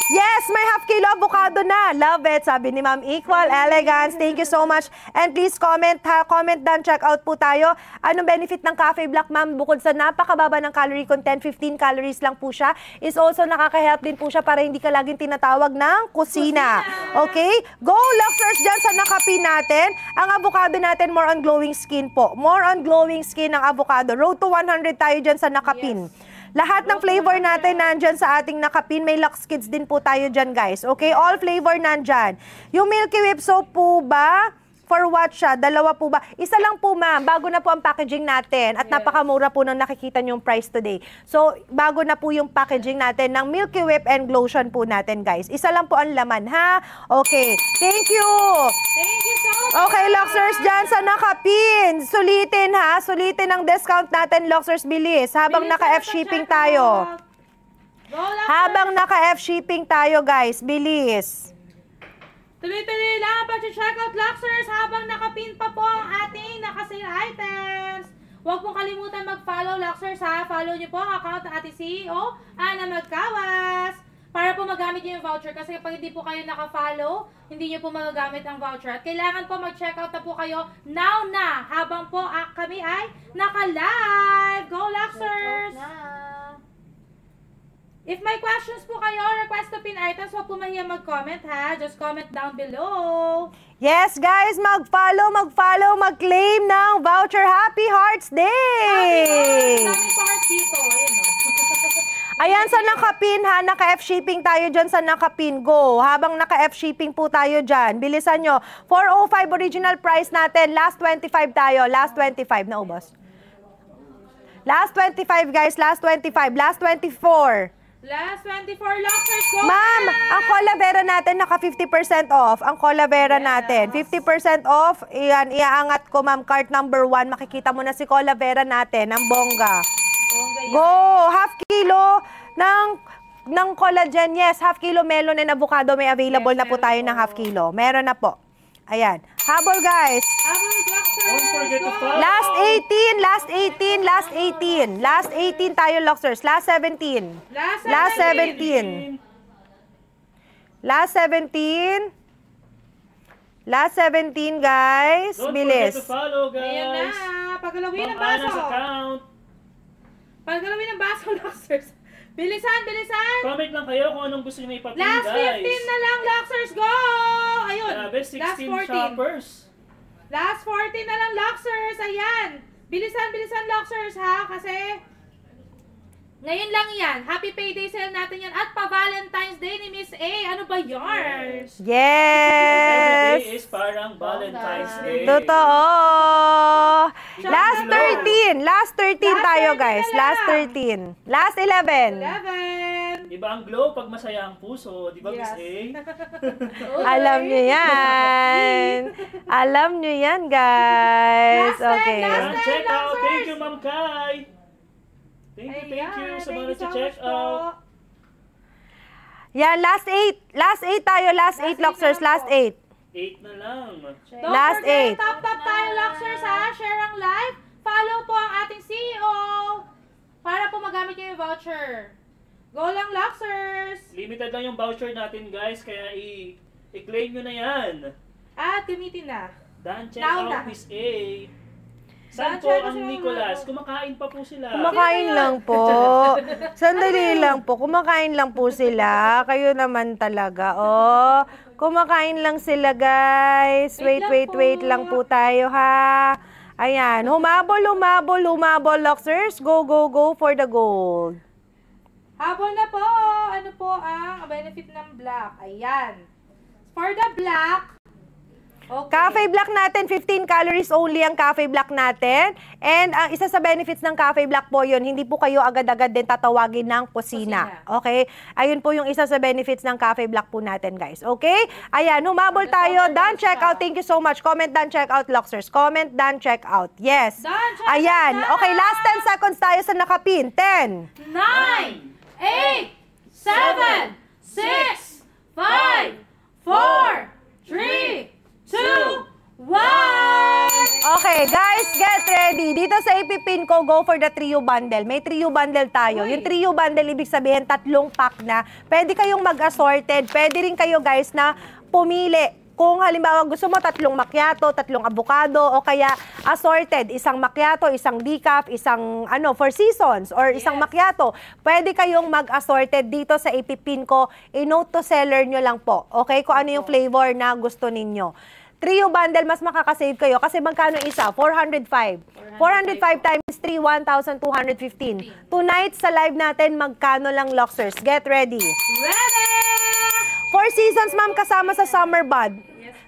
Yes, may half kilo avocado na. Love it, sabi ni Ma'am Equal Elegance. Thank you so much. And please comment, comment down, check out po tayo. Anong benefit ng Cafe Black, Ma'am? Bukod sa napakababa ng calorie content, 15 calories lang po siya, is also nakaka-help din po siya para hindi ka laging tinatawag ng kusina. Okay? Go, Luxers, dyan sa nakapin natin. Ang avocado natin, more on glowing skin po. More on glowing skin ng avocado. Road to 100 tayo dyan sa nakapin. Lahat ng flavor natin nandyan sa ating nakapin. May Lux Kids din po tayo dyan, guys. Okay? All flavor nandyan. Yung Milky Whip soap po ba? For what siya? Dalawa po ba? Isa lang po, ma'am. Bago na po ang packaging natin. At napakamura po nang nakikita nyo yung price today. So, bago na po yung packaging natin ng Milky Whip and Glotion po natin, guys. Isa lang po ang laman, ha? Okay. Thank you! Thank you so much! Okay, Luxers, dyan sa nakapin. Sulitin, ha? Sulitin ang discount natin, Luxers, bilis. Habang naka-F shipping tayo. Go, Luxers! Habang naka-F shipping tayo, guys. Bilis. Tuloy-tuloy lang ang pag-check out, Luxers, habang nakapin pa po ang ating nakasale items. Huwag pong kalimutan mag-follow, Luxers, ha? Follow niyo po ang account ng ating CEO, Ana Magkawas, para po magamit niyo yung voucher. Kasi kapag hindi po kayo naka-follow, hindi niyo po magagamit ang voucher. At kailangan po mag-check out na po kayo now na, habang po kami ay naka-live. Go, Luxers! If may questions po kayo, request to pin items, huwag po mahiya mag-comment, ha? Just comment down below. Yes, guys, mag-follow, mag-claim ng voucher. Happy Hearts Day! Daming part dito. Ayun, no? Ayan, sa nakapin, ha? Naka-F shipping tayo dyan sa nakapin. Go! Habang naka-F shipping po tayo dyan. Bilisan nyo. 405 original price natin. Last 25 tayo. Last 25. Naubos. Last 25, guys. Last 25. Last 24. Last 24 Luxers, go! Ma'am, ang Cola Vera natin naka 50% off. Ang Cola Vera natin, 50% off. Iyan, iaangat ko, ma'am, cart number 1. Makikita mo na si Cola Vera natin, ang bongga. Go! Half kilo ng collagen. Yes, half kilo melon and avocado. May available na po tayo ng half kilo. Meron na po. Ayan. Habol, guys. Habol, Luxers, Don't forget to go! follow. Last 18, last 18, last 18. Last 18 tayo, Luxers. Last 17. Last 17. Last 17. Last 17, guys. Don't Bilis. forget to follow, Ayan na. guys. Paggalawin ang Ma'am Ana's baso. account. Paggalawin ang baso, Luxers. Bilisan, bilisan. Comment lang kayo kung anong gusto nyo ipapin, Last guys. 15 na lang, Luxers, go! Ayun. Grabe, Last 16 14. shoppers. Last 14 na lang, Luxers. Ayan. Bilisan, bilisan, Luxers, ha? Kasi ngayon lang yan. Happy payday sale natin yan. At pa-Valentine's Day ni Miss A. Ano ba yarn? Every Yes. day is parang Valentine's Day. Totoo. Last 13. Last 13 tayo, guys. Last 13. Last 11. 11. Iba ang glow pag masaya ang puso. Di ba, Miss A? Alam nyo yan. Alam nyo yan, guys. Okay. Last Yan, check out. Luxers. Thank you, Ma'am Kai. Thank you sa mga check out. Yan, last 8. Last 8 tayo. Last 8, Luxers. Last 8. 8 na lang. Don't Last forget, 8. tap tayo, Luxers, ha? Share ang live. Follow po ang ating CEO para po magamit niyo yung voucher. Go lang, Luxers! Limited lang yung voucher natin, guys. Kaya i-claim nyo na yan. At gamitin na. Dan, check Now out na. Miss A. Saan po ang Nicolas? Kumakain pa po sila. Kumakain lang po. Sandali lang po. Kumakain lang po sila. Kayo naman talaga. Oh, kumakain lang sila, guys. Wait lang po tayo, ha. Ayan. Humabol, Luxers. Go for the gold. Habol na po. Ano po ang benefit ng black? Ayan. For the black, okay. Cafe Black natin, 15 calories only ang Cafe Black natin. And ang isa sa benefits ng Cafe Black po yun, hindi po kayo agad-agad din tatawagin ng kusina. Okay? Ayun po yung isa sa benefits ng Cafe Black po natin, guys. Okay? Ayan, humabol tayo. Done, check out. Thank you so much. Comment, done, check out, Luxers. Comment, done, check out. Yes. Done, check out, Ayan. done. Okay, last 10 seconds tayo sa nakapin. 10. 9, 8, 7, 6, 5, 4, 3, 2, 1! Okay, guys, get ready. Dito sa ipipin ko, go for the trio bundle. May trio bundle tayo. Yung trio bundle, ibig sabihin, 3 pack na. Pwede kayong mag-assorted. Pwede rin kayo, guys, na pumili. Kung halimbawa gusto mo 3 macchiato, 3 avocado, o kaya assorted, isang macchiato, isang decaf, isang Four Seasons, or isang macchiato, pwede kayong mag-assorted dito sa ipipin ko. I-note to seller nyo lang po. Okay? Kung ano yung flavor na gusto ninyo. Trio bundle, mas makakasave kayo. Kasi magkano isa? 405. 405 times 3, 1,215. Tonight sa live natin, magkano lang, Luxers? Get ready. Ready! Four Seasons, ma'am, kasama sa Summer Bud.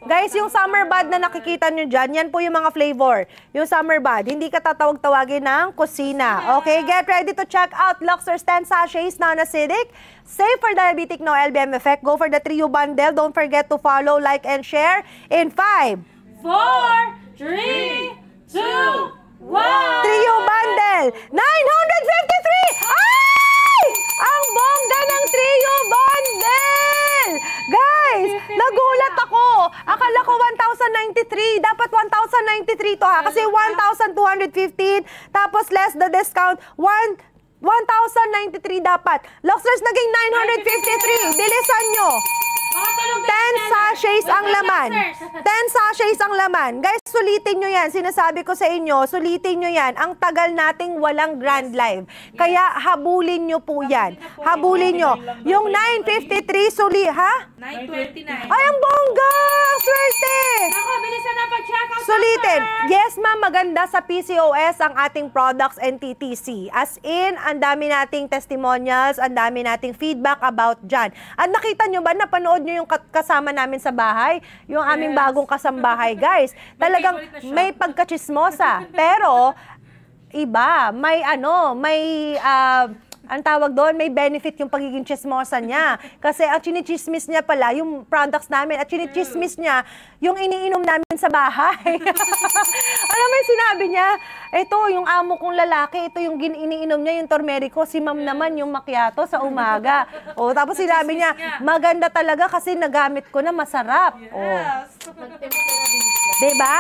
Guys, yung Summer Bud na nakikita nyo dyan, yan po yung mga flavor. Yung Summer Bud, hindi ka tatawag-tawagin ng kusina. Okay, get ready to check out Luxers 10 sachets, non-acidic. Safe for diabetic, no LBM effect. Go for the trio bundle. Don't forget to follow, like, and share. In 5, 4, 3, 2, 1! trio bundle, 953! Ay! Ang bongga ng trio bundle! Guys, nagulat ako. Akala ko 1,093. Dapat 1,093 to, ha? Kasi 1,215. Tapos less the discount, 1,093 dapat. Luxers naging 953. Bilisan nyo. 10 sachets ang laman. 10 sachets ang laman. Guys, sulitin nyo yan. Sinasabi ko sa inyo, sulitin nyo yan. Ang tagal nating walang Grand Live. Kaya habulin nyo po yan. Habulin nyo. Yung 953, ha? 929. Ay, ang bongga! Swerte! Ako, bilisan na pag-check out. Sulitin. Yes, ma'am, maganda sa PCOS ang ating products and TTC. As in, ang dami nating testimonials, ang dami nating feedback about dyan. At nakita nyo ba, napanood nyo yung kasama namin sa bahay? Yung aming bagong kasambahay, guys. Talagang may pagkachismosa. Pero, iba, may ang tawag doon, may benefit yung pagiging chismosa niya. Kasi ang chinichismis niya pala, yung products namin, at chinichismis niya, yung iniinom namin sa bahay. Alam mo yung sinabi niya, ito, yung amo kong lalaki, ito yung iniinom niya, yung turmerico, si ma'am naman yung macchiato sa umaga. O, tapos sinabi niya, maganda talaga kasi nagamit ko na masarap. O. Diba?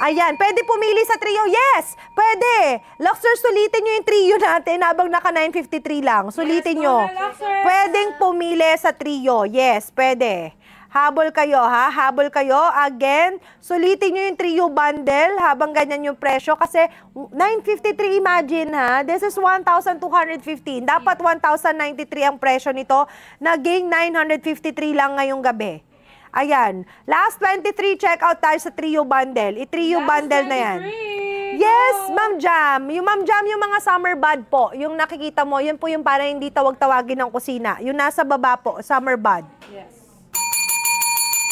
Ayan, pwede pumili sa trio. Yes, pwede. Luxers, sulitin nyo yung trio natin habang naka 953 lang. Sulitin nyo. Pwedeng pumili sa trio. Yes, pwede. Habol kayo, ha? Habol kayo. Again, sulitin nyo yung trio bundle habang ganyan yung presyo. Kasi 953, imagine, ha? This is 1,215. Dapat 1,093 ang presyo nito. Naging 953 lang ngayong gabi. Ayan. Last 23, check out tayo sa trio bundle. I-trio bundle na yan. Yes, Ma'am Jam. Yung Ma'am Jam, yung mga summer bud po. Yung nakikita mo, yun po yung para hindi tawag-tawagin ng kusina. Yung nasa baba po, summer bud. Yes.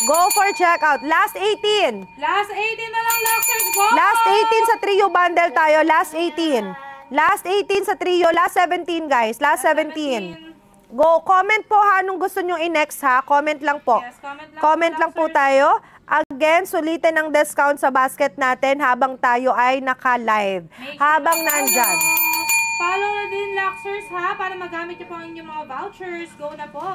Go for check out. Last 18. Last 18 na lang, Luxers. Go! Last 18 sa trio bundle tayo. Last 18. Last 18 sa trio. Last 17, guys. Last 17. Go, comment po ha, anong gusto nyo i-next ha. Comment lang po. Yes, comment lang po tayo. Again, sulitin ang discount sa basket natin habang tayo ay naka-live. Habang nandyan. Follow na din, Luxers, ha? Para magamit nyo po ang inyong mga vouchers. Go na po.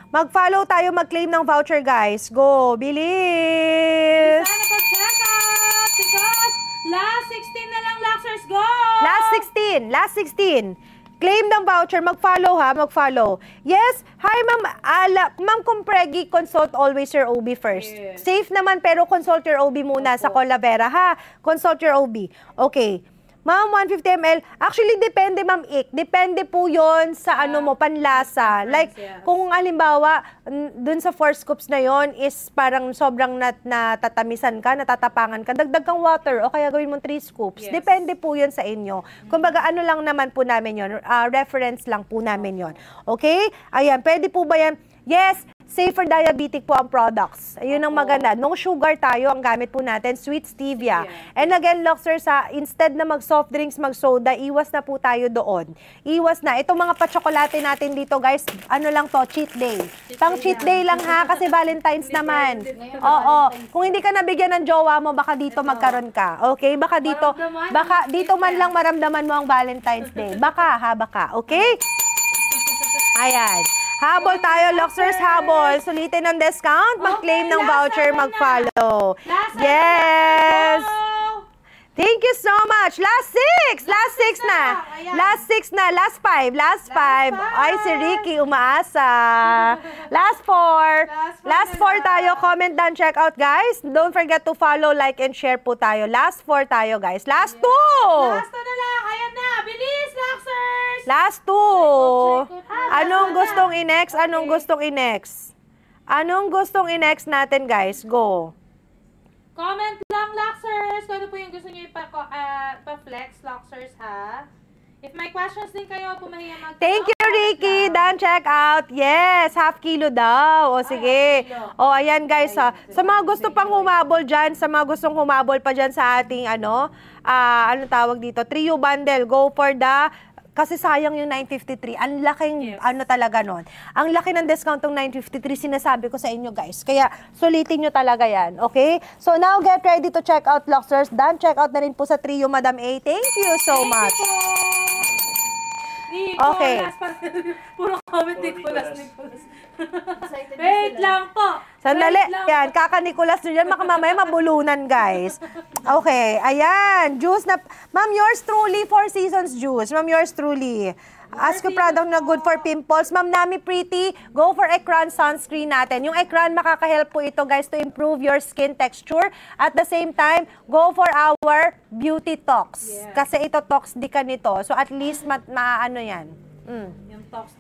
Mag-follow tayo, mag-claim ng voucher, guys. Go, bilis! Sana po check out because last 16 na lang, Luxers. Go! Last 16. Last 16. Claim ng voucher, mag-follow ha, mag-follow. Yes, hi ma'am, ma'am Compregi, consult always your OB first. Yes. Safe naman pero consult your OB muna sa Colavera ha. Consult your OB. Okay. Ma'am, 150 ml. Actually, depende, ma'am Ik. Depende po yon sa ano mo, panlasa. Like, yes. kung halimbawa, dun sa 4 scoops na yon is parang sobrang natatamisan ka, natatapangan ka, dagdag kang water o kaya gawin mo 3 scoops. Yes. Depende po yon sa inyo. Kumbaga, ano lang naman po namin yon, reference lang po namin yon. Okay? Ayan, pwede po ba yan? Yes, safe for diabetic po ang products. Ayun ang maganda. No sugar tayo, ang gamit po natin, sweet stevia. And again, Luxers, instead na mag-soft drinks, mag-soda, iwas na po tayo doon. Iwas na. Itong mga pa-chocolate natin dito, guys, ano lang to, cheat day. Pang cheat day lang ha, kasi Valentine's naman. Oo. Kung hindi ka nabigyan ng jowa mo, baka dito magkaroon ka. Okay? Baka dito man lang maramdaman mo ang Valentine's Day. Baka ha, baka. Okay? Ayan. Habol tayo, Luxers, habol. Sulitin ng discount, mag-claim ng voucher, mag-follow. Yes! Thank you so much. Last 6! Last 6 na. Last 6 na. Last 5. Last 5. Ay, si Ricky, umaasa. Last 4. Last 4 tayo. Comment down, check out, guys. Don't forget to follow, like, and share po tayo. Last 4 tayo, guys. Last 2! Last 2 na lang. Ayan na. Bilis, Luxers! Last 2. Anong gustong i-next? Anong gustong i-next? Anong gustong i-next natin, guys? Go. Comment lang, Luxers. Kung ano po yung gusto niyo pa-flex, Luxers, ha? If may questions din kayo, pumahiya mag- Thank you, Ricky. Dan, check out. Yes, half kilo daw. O, sige. O, ayan, guys. Sa mga gusto pang humabol dyan, sa mga gustong humabol pa dyan sa ating, ano tawag dito, trio bundle. Go for the... Kasi sayang yung 953. Ang laking, ano talaga nun. Ang laki ng discount ng 953, sinasabi ko sa inyo, guys. Kaya, sulitin nyo talaga yan. Okay? So, now, get ready to check out, Luxers. Dan, check out na rin po sa trio, Madam A. Thank you so much. Okay. Puro comment, Nicolas. Wait lang po. Sandali. Yan, kaka-Nicolas nyo dyan. Mamaya mabulunan, guys. Okay. Ayan. Juice na. Ma'am, yours truly, 4 Seasons juice. Ma'am, yours truly. Ask ko product na good for pimples. Ma'am Nami Pretty, go for Ecran sunscreen natin. Yung Ecran, makaka-help po ito, guys, to improve your skin texture. At the same time, go for our Beauty Tox. Kasi ito, tox di ka nito. So, at least, maano yan.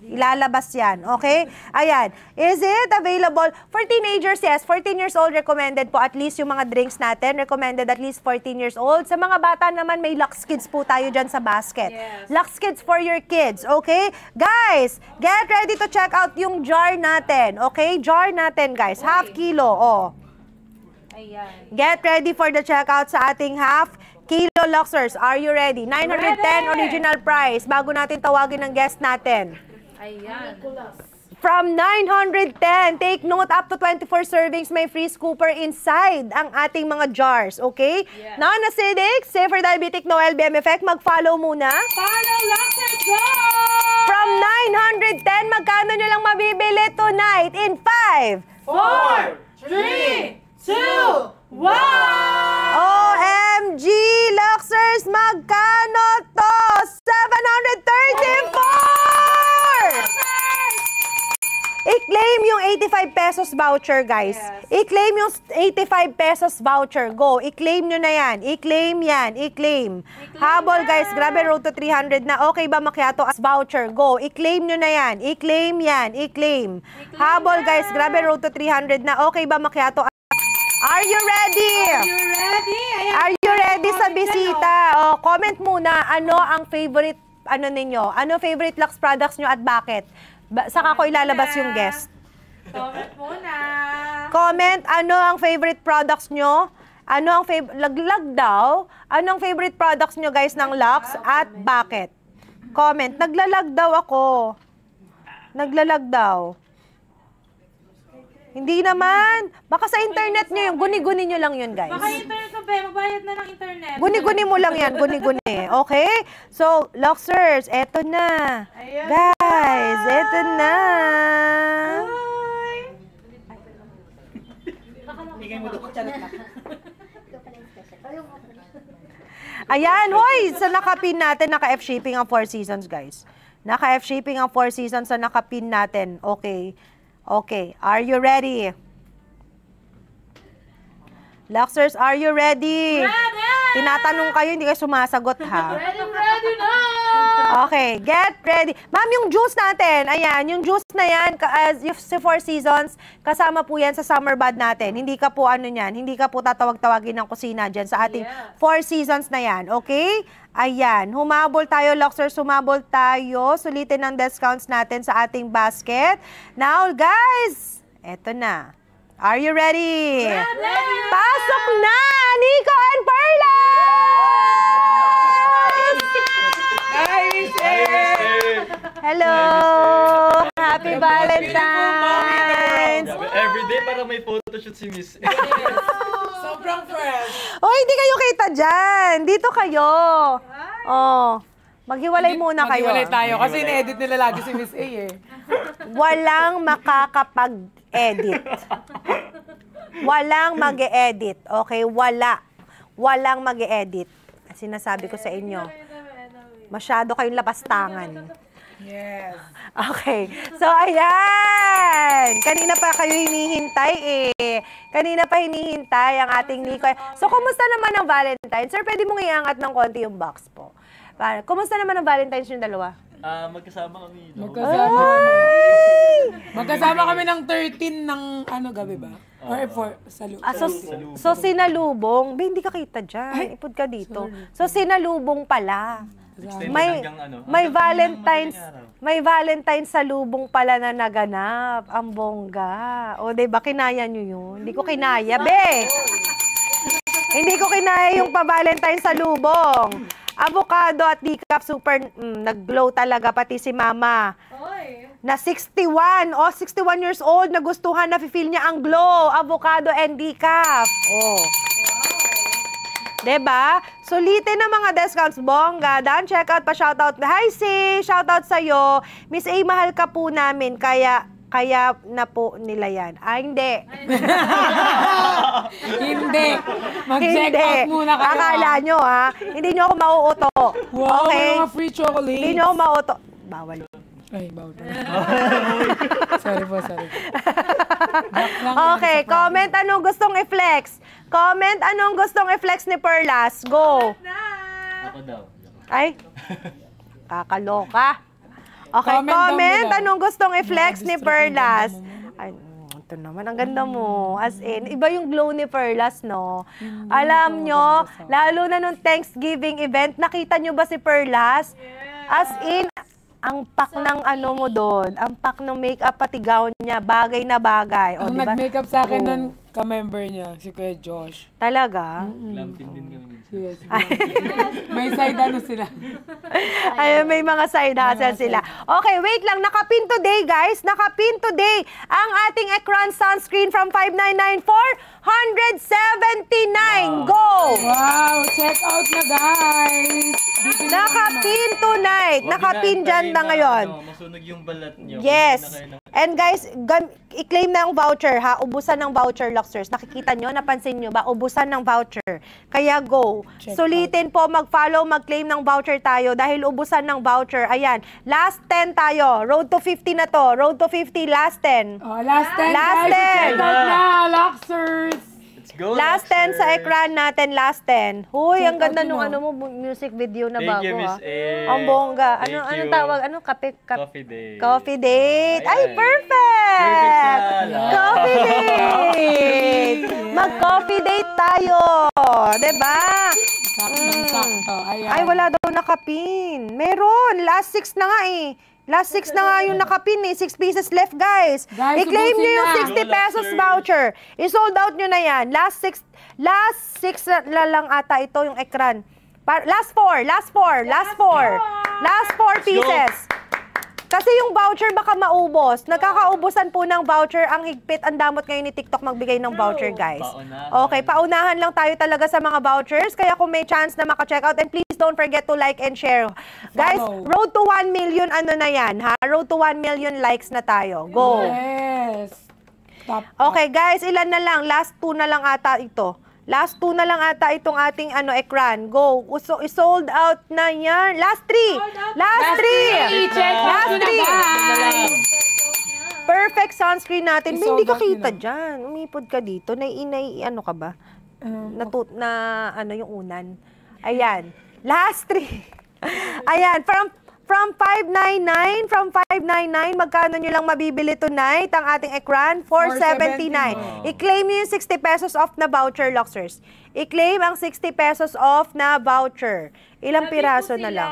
Ilalabas yan, okay? Ayan. Is it available? For teenagers, yes. 14 years old, recommended po at least yung mga drinks natin. Recommended at least 14 years old. Sa mga bata naman, may Lux Kids po tayo dyan sa basket. Yes. Lux Kids for your kids, okay? Guys, get ready to check out yung jar natin, okay? Jar natin, guys. Half kilo, oh. Ayan. Get ready for the checkout sa ating half kilo Luxers. Are you ready? 910 original price. Bago natin tawagin ng guest natin. Ayan. From 910, take note, up to 24 servings, may free scooper inside ang ating mga jars, okay? Yes. Non-acidic, safe for diabetic, no LBM effect. Mag-follow muna. Follow, Luxers, go! From 910, magkano nyo lang mabibili tonight in 5, 4, 3, 2, 1! OMG, Luxers, magkano to? 734! I-claim yung 85 pesos voucher, guys. Yes. I-claim yung 85 pesos voucher. Go. I-claim nyo na yan. I-claim yan. I-claim. Habol, guys. Grabe, road to 300 na. Okay ba Macchiato as voucher? Go. I-claim nyo na yan. I-claim yan. I-claim. Habol, guys. Grabe, road to 300 na. Okay ba Macchiato as... Are you ready? You ready? Ayan. Are you ready sa bisita? Oh, comment muna, ano ang favorite, ano ninyo? Ano favorite Lux products nyo at bakit? Saka ko ilalabas yung guest. Comment muna. Comment, ano ang favorite products nyo? Ano ang laglag daw? Ano ang favorite products nyo, guys, ng Lux at bakit? Comment, naglalag daw ako. Naglalag daw. Hindi naman. Baka sa internet nyo yung guni-guni nyo lang yun, guys. Baka internet mo, be. Magbayad na ng internet. Guni-guni mo lang yan, guni-guni. Okay? So, Luxers, eto na. Ayan. Guys, eto na. Ayan, hoy! Sa nakapin natin, naka-F shipping ang 4 Seasons, guys. Naka-F shipping ang 4 seasons na nakapin natin. Okay. Okay. Are you ready? Luxers, are you ready? Ready! Tinatanong kayo, hindi kayo sumasagot, ha? Ready na! Okay, get ready. Ma'am, yung juice natin, ayan, yung juice na yan, yung 4 seasons, kasama po yan sa summer bud natin. Hindi ka po ano yan, hindi ka po tatawag-tawagin ng kusina dyan sa ating 4 seasons na yan, okay? Ayan, humabol tayo, Luxers, humabol tayo. Sulitin ang discounts natin sa ating basket. Now, guys, eto na. Are you ready? Ready! Pasok na, Nico and Perla! Hello! Happy Valentine's! Everyday para may photoshoot si Miss. Sobrang fresh. Oh, hindi kayo kita dyan. Dito kayo. Oh, maghiwalay muna kayo. Maghiwalay tayo kasi in-edit nila lagi si Miss A eh. Walang makakapag-edit. Walang mag-e-edit. Okay? Wala. Walang mag-e-edit. Sinasabi ko sa inyo. Masyado kayong lapastangan. Yes. Okay. So, ayan. Kanina pa kayo hinihintay eh. Kanina pa hinihintay ang ating Nico. So, kumusta naman ang Valentine's? Sir, pwede mong iangat ng konti yung box po. Kumusta naman ang Valentine's yung dalawa? Magkasama kami. Magkasama kami ng 13 ng ano gabi ba? Or 4 sa So, sinalubong. Hindi ka kita dyan. Ipod ka dito. So, sinalubong pala. May Valentine's sa lubong pala na naganap. Ang bongga. O, diba, kinaya nyo yun? Hindi ko kinaya, be! Hindi ko kinaya yung pa-Valentine's sa lubong. Avocado at decaf, super nag-glow talaga, pati si Mama. Na 61, 61 years old, nagustuhan, na-feel niya ang glow. Avocado and decaf. Oh. Diba? Sulitin ng mga discounts, bongga. Dan, check out pa, shoutout. Hi, si, shoutout sa'yo. Miss A, mahal ka po namin, kaya na po nila yan. Hindi. Hindi. Mag-check out muna kayo. Akala nyo, ha? Hindi nyo ako mauuto. Wow, okay? mga free chocolate. Hindi nyo ako mauuto. Bawal. Ay, bawal. Sorry po. Okay, comment anong gustong i-flex. Comment anong gustong i-flex ni Perlas. Go. Ako daw. Ay, kakaloka. Okay, comment anong gustong i-flex ni Perlas. Ay, ito naman, ang ganda mo. As in, iba yung glow ni Perlas, no? Alam nyo, lalo na nung Thanksgiving event, nakita nyo ba si Perlas? As in, ang pak ng ano mo doon, ang pak ng makeup pati gown niya, bagay na bagay. O, Ang diba? nag-makeup sa akin nun, ka-member niya, si Kuya Josh. Talaga? Lampin din kami. Yes. May side ano sila. Ay, may mga side hustle sila. Okay, wait lang. Nakapin today, guys. Nakapin today ang ating Ecran sunscreen from 5,994, 179. Go! Wow! Check out na, guys! Nakapin tonight. Nakapin dyan na ngayon. Masunog yung balat niyo. Yes. And guys, i-claim na ang voucher, ha? Ubusan ng voucher, Luxers. Nakikita nyo, napansin nyo ba? Ubusan ng voucher. Kaya go. Sulitin po, mag-follow, mag-claim ng voucher tayo dahil ubusan ng voucher. Ayan, last 10 tayo. Road to 50 na to. Road to 50, last 10. Oh, last 10, Last guys. 10. Check out na, Luxers! Go, Last 10 sa Luxers. ekran natin, last 10. Huy, ang Check ganda out nung mo. ano mo, music video na Thank bago, you, Miss ha? A. Ang bongga. Thank Anong you. tawag? Ano? Coffee date. Coffee date. Ay, Ayan. perfect! Perfect sa Coffee date! Mag-coffee date tayo! Diba? Sakto. Ayan. Ay, wala daw nakapin. Meron. Last 6 na nga eh. Last 6 na nga yung nakapin eh. 6 pieces left, guys. Guys, I-claim nyo yung ubusin 60 na. Go, pesos Luxers. voucher. I-sold out nyo na yan. Last 6 na lang ata ito yung ekran. Last 4 pieces. Kasi yung voucher baka maubos. Nagkakaubusan po ng voucher. Ang higpit, ang damot ngayon ni TikTok magbigay ng voucher, guys. Paunahan. Okay, paunahan lang tayo talaga sa mga vouchers. Kaya kung may chance na maka-check out, and please don't forget to like and share. Guys, Follow. road to 1 million ano na yan, ha? Road to 1 million likes na tayo. Go! Yes. Top. Okay, guys, ilan na lang? Last 2 na lang ata ito. Last 2 na lang ata itong ating ekran. Go. Sold out na yan. Last 3. Last 3. Check out Last nyo na, 3. guys. Perfect sunscreen natin. Ba, hindi ka I-sold out kita nyo na. dyan. Umipod ka dito. Ano ka ba? Yung unan. Ayan. Last 3. Ayan. From 599, magkano nyo lang mabibili tonight ang ating ekran? 479. I-claim nyo yung 60 pesos off na voucher, Luxers. I-claim ang 60 pesos off na voucher. Ilang piraso na lang?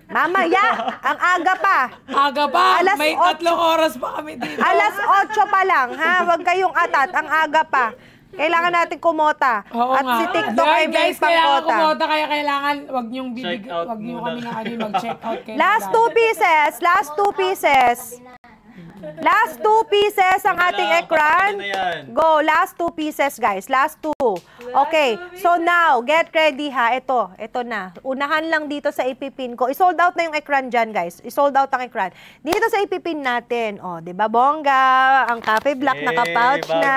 Mamaya, ang aga pa. Aga pa, Alas may 8. 3 oras pa kami dito. Alas 8 pa lang, ha? Huwag kayong atat, ang aga pa. Kailangan natin kumota. Oo At nga. si TikTok ay may guys, kailangan pangkota. kumota, kaya kailangan, wag niyong Check out wag niyo muna. kami na mag-check out kayo. Last 2 pieces. Last 2 pieces. Last 2 pieces ang ating ekran. Ano na yan? Go. Last 2 pieces, guys. Last 2. Okay. So now, get ready ha. Ito na. Unahan lang dito sa ipipin ko. I-sold out na yung ekran dyan, guys. I-sold out ang ekran. Dito sa ipipin natin. O, di ba, bongga? Ang Cafe Black naka-pouch bago na.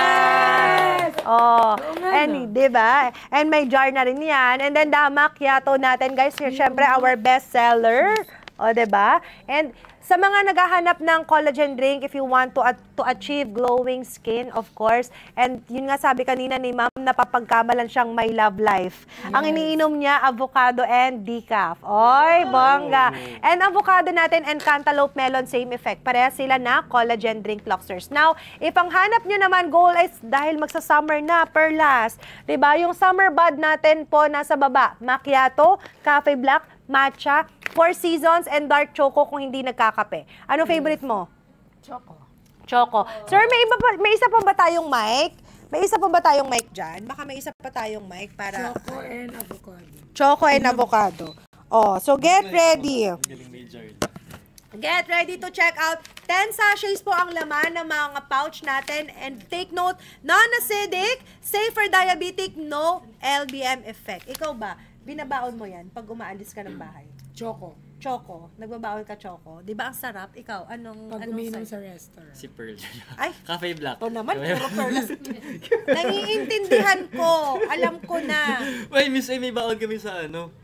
Yes! Oh, and di ba? And may jar na rin yan. And then the macchiato natin, guys, syempre our best seller. O, di ba? And sa mga naghahanap ng collagen drink, if you want to achieve glowing skin, of course, and yun nga sabi kanina ni Ma'am, napapagkamalan siyang My Love Life. Ang iniinom niya, avocado and decaf. Oy, bongga. And avocado natin and cantaloupe melon, same effect. Pareha sila na collagen drink, Luxers. Now, if ang hanap nyo naman goal is dahil magsa-summer na, perlas, diba? Yung summer bud natin po nasa baba, macchiato, cafe black, matcha, Four Seasons, and dark choco kung hindi nagkakape. Ano favorite mo? Choco. Choco. Sir, may isa pa ba tayong mic? May isa pa ba tayong mic dyan? Baka may isa pa tayong mic para... Choco and avocado. Choco and avocado. Oh, so get ready. Galing major. Get ready to check out. 10 sachets po ang laman ng mga pouch natin. And take note, non-acidic, safe for diabetic, no LBM effect. Ikaw ba, binabaon mo yan pag umaalis ka ng bahay? Choco. Choco. Nagbabaon ka choco. Di ba ang sarap? Ikaw, Pag anong umiinom sa... sa restaurant. Si Pearl. Ay, Cafe Black. ito naman, puro perlas. Naiintindihan ko. Alam ko na. Wait, Miss A, may baon kami sa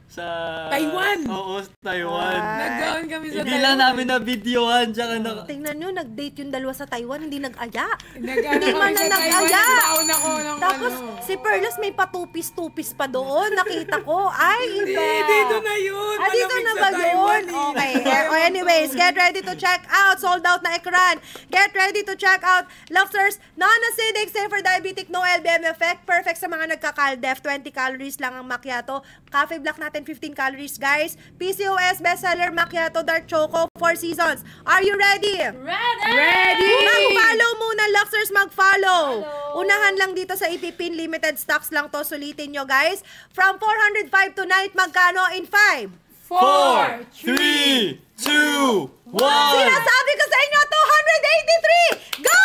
sa... Taiwan! Oo, sa Taiwan. Nagdaon kami sa Hindi lang namin na videohan, tsaka na... Tingnan nyo, nag-date yung dalawa sa Taiwan, hindi nag-aya. Nag-ano Hindi man kami na sa Taiwan, nag-aya. nagbaon ako ng Tapos, si Perlas may patupis-tupis pa doon. Nakita ko. Ay, iba. Dito na yun. Ah, dito Malamig na sa ba Taiwan, yun? eh. Okay. Anyways, get ready to check out. Sold out na ekran. Get ready to check out. Luxers, non-acidic, safe for diabetic, no LBM effect. Perfect sa mga nagka-caldef. 20 calories lang ang macchiato. Cafe Black natin, 15 calories, guys. PCOS, bestseller, macchiato, dark choco, Four Seasons. Are you ready? Ready! Mag-follow muna, Luxers, mag-follow. Unahan lang dito sa ipipin, limited stocks lang to. Sulitin nyo, guys. From 405 tonight, magkano in 5? 4, 3, 2, 1! Sinasabi ko sa inyo, 283! Go!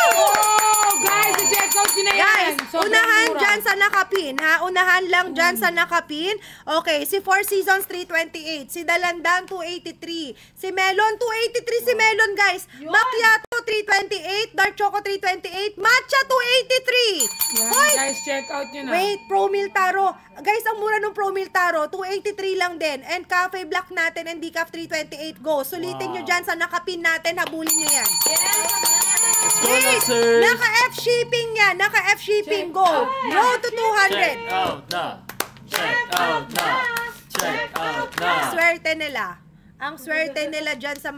Oh, guys, i-check out nyo na yan. Guys, Sobrang unahan mura. dyan sa nakapin, ha? Unahan lang dyan sa nakapin. Okay, si Four Seasons, 328. Si Dalandan, 283. Si Melon, 283 si Melon, guys. Macchiato, 328. Dark Choco, 328. Matcha, 283. Yan, Hoy! guys, check out nyo na. Wait, Pro Miltaro. Guys, ang mura ng Pro Miltaro, 283 lang din. And Cafe Black natin and Decaf 328. Go. Sulitin nyo dyan sa nakapin natin. Habulin nyo yan. Let's go, Wait, Luxers! naka-F shipping yan. Naka-F shipping. Go. Road to 200. Check out na! Check out na! Check out na! Swerte nila. Ang swerte nila dyan sa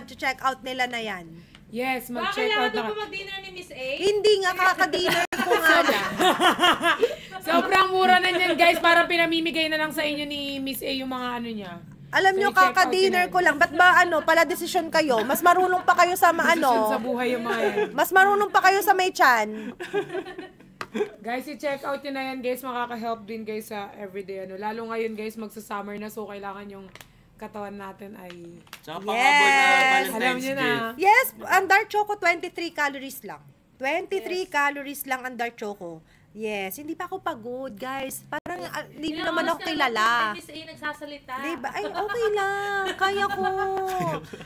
check out nila na yan. Yes, Baka mag-check kailangan out doon na. po mag-dinner ni Miss A? Hindi nga kakadinner ko nga lang. Sobrang mura na yan, guys. Parang pinamimigay na lang sa inyo ni Miss A yung mga ano niya. Alam nyo, So, i-check out kaka-dinner yun. ko lang. Ba't ba pala desisyon kayo? Mas marunong pa kayo sa Desisyon sa buhay yung mga yan. Mas marunong pa kayo sa may chan. Guys, i-check out nyo na yan, guys. Makaka-help din, guys, sa everyday. Lalo ngayon, guys, magsa-summer na. So, kailangan yung katawan natin ay... Tsaka pangabon na Yes! Alam Valentine's nyo na. gift. Yes, ang dark choco, 23 calories lang. 23 calories lang ang dark choco. Yes, hindi pa ako pagod, guys. Parang hindi nyo naman ako kilala. Miss A nagsasalita. Diba? Ay, okay lang. Kaya ko.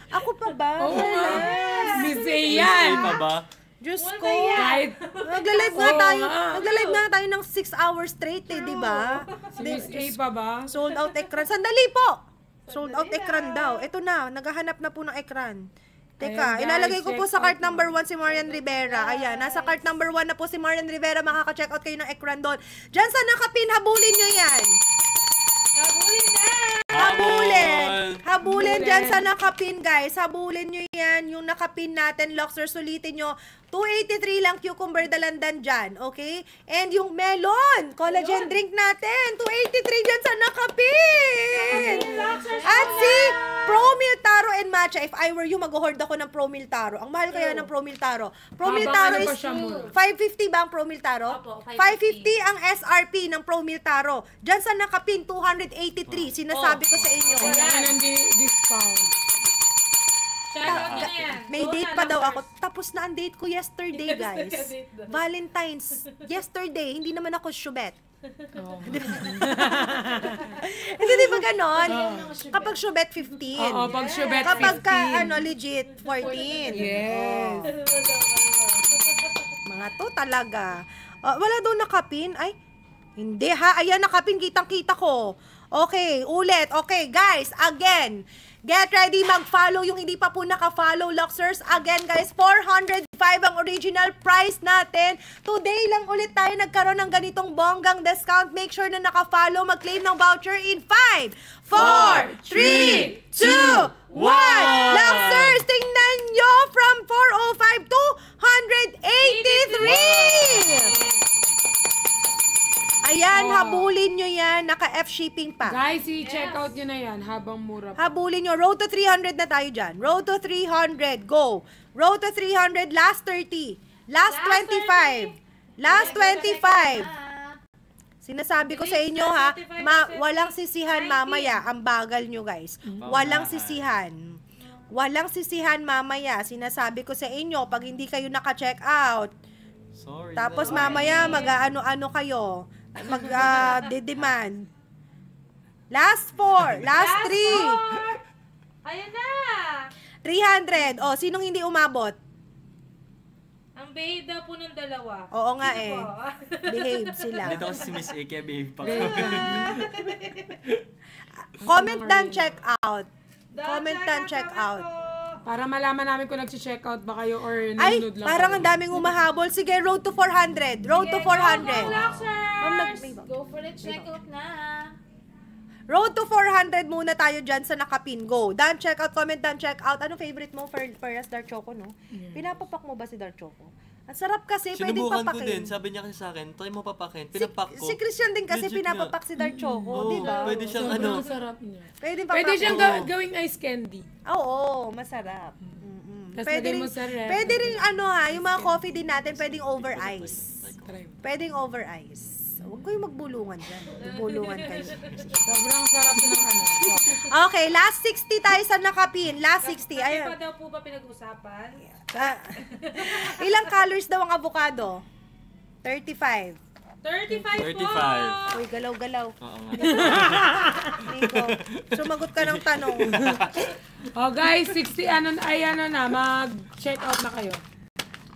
Ako pa ba? Oo nga. Wala. Miss A Miss A yan. pa ba? Diyos Wala ko. yan. Kahit Nagla-live nga Oo tayo. nga. Nagla-live nga tayo ng 6 hours straight eh, di ba? si Miss A pa ba? Sold out ekran. Sandali po! Sold out ekran daw. Ito na, naghahanap na po ng ekran. Teka, Ayan, guys, ilalagay ko po check sa cart out number 1 si Marian Rivera. Ayan, nasa cart number 1 na po si Marian Rivera. Makaka-check out kayo ng ekran doon. Diyan sa nakapin, habulin nyo yan. Habulin na! Habulin dyan sa nakapin, guys. Habulin nyo yan. Yung nakapin natin, Luxers, sulitin nyo. 283 lang cucumber dalandan dyan, okay? And yung melon, collagen drink natin, 283 dyan sa nakapin. At si Promil Taro and Matcha. If I were you, mag-hoard ako ng Promil Taro. Ang mahal kaya ng Promil Taro. Promil Habang Taro ano pa is siya mura? 550 ba ang Promil Taro? Opo, 550 ang SRP ng Promil Taro. Dyan sa nakapin, 283. Sinasabi ko sa inyo. Kailangan ng discount. Shoutout nyo na yan. May Go date na, pa daw ako. Luxers. Tapos na ang date ko yesterday, guys. Valentine's. Yesterday. Hindi naman ako syubet. Oo. Hindi, di ba ganon? Kapag syubet, 15. Oo, pag syubet, Kapag 15. ka, legit, 14. Yes. Mga to talaga. Wala daw nakapin. Ay, hindi ha. Ayan, nakapin. Kitang-kita ko. Okay, ulit. Okay, guys, again. Get ready, mag-follow yung hindi pa po naka-follow, Luxers. Again, guys, 405 ang original price natin. Today lang ulit tayo nagkaroon ng ganitong bonggang discount. Make sure na naka-follow, mag-claim ng voucher in 5, 4, 3, 2, 1. Luxers, tingnan nyo from 405 to 183. Ayan, habulin nyo yan. Naka-F shipping pa. Guys, i-check out nyo na yan habang mura pa. Habulin nyo. Road to 300 na tayo dyan. Road to 300. Go. Road to 300. Last 30. Last 25. Last 25. Sinasabi ko sa inyo ha, walang sisihan mamaya. Ang bagal nyo guys. Walang sisihan. Walang sisihan mamaya. Sinasabi ko sa inyo, pag hindi kayo naka-check out, Sorry. tapos mamaya mag-ano-ano kayo. Mag-demand. Last 4. Last 3. Ayan na! 300. O, sinong hindi umabot? Ang behave daw po ng dalawa. Oo nga Sige eh. po. Behave sila. Dito kasi si Miss A, kaya behave pa. Comment down, check out. Dahil Comment down, check out. Para malaman namin kung nag-check out ba kayo or Ay, nanonood lang parang kayo. ang daming umahabol. Sige, road to 400. Road to 400. Go for the checkout na. Road to 400 muna tayo dyan sa nakapin. Go. Dan, check out. Comment down, check out. Anong favorite mo for Dark Choco, no? Pinapapak mo ba si Dark Choco? Ang sarap kasi, pwedeng Sinubukan ko papakin. din. Sabi niya kasi sa akin, try mo papakin. Pinapak ko. Si Christian din kasi Legit pinapapak si Dark Choco, Oo, di ba? pwede siyang Sobrang sarap niya. Pwede Pwede siyang papakin. gawing ice candy. Oo, masarap. Mm-mm. Tas Pwede lagay rin, mo sa ref. pwede rin ano ha, yung mga coffee din natin, pwedeng over ice. Try mo. Pwedeng over ice. Huwag kayong magbulungan dyan. Magbulungan kayo. Sobrang sarap ng ano. Okay, last 60 tayo sa nakapin. Last 60. Kape Ayun. pa daw po ba pinag-usapan? Ah, ilang calories daw ang avocado? 35. 35 po! 35. Uy, galaw-galaw. Oo nga. Nico, sumagot ka ng tanong. Oh guys, 60 ano na, mag-check out na kayo.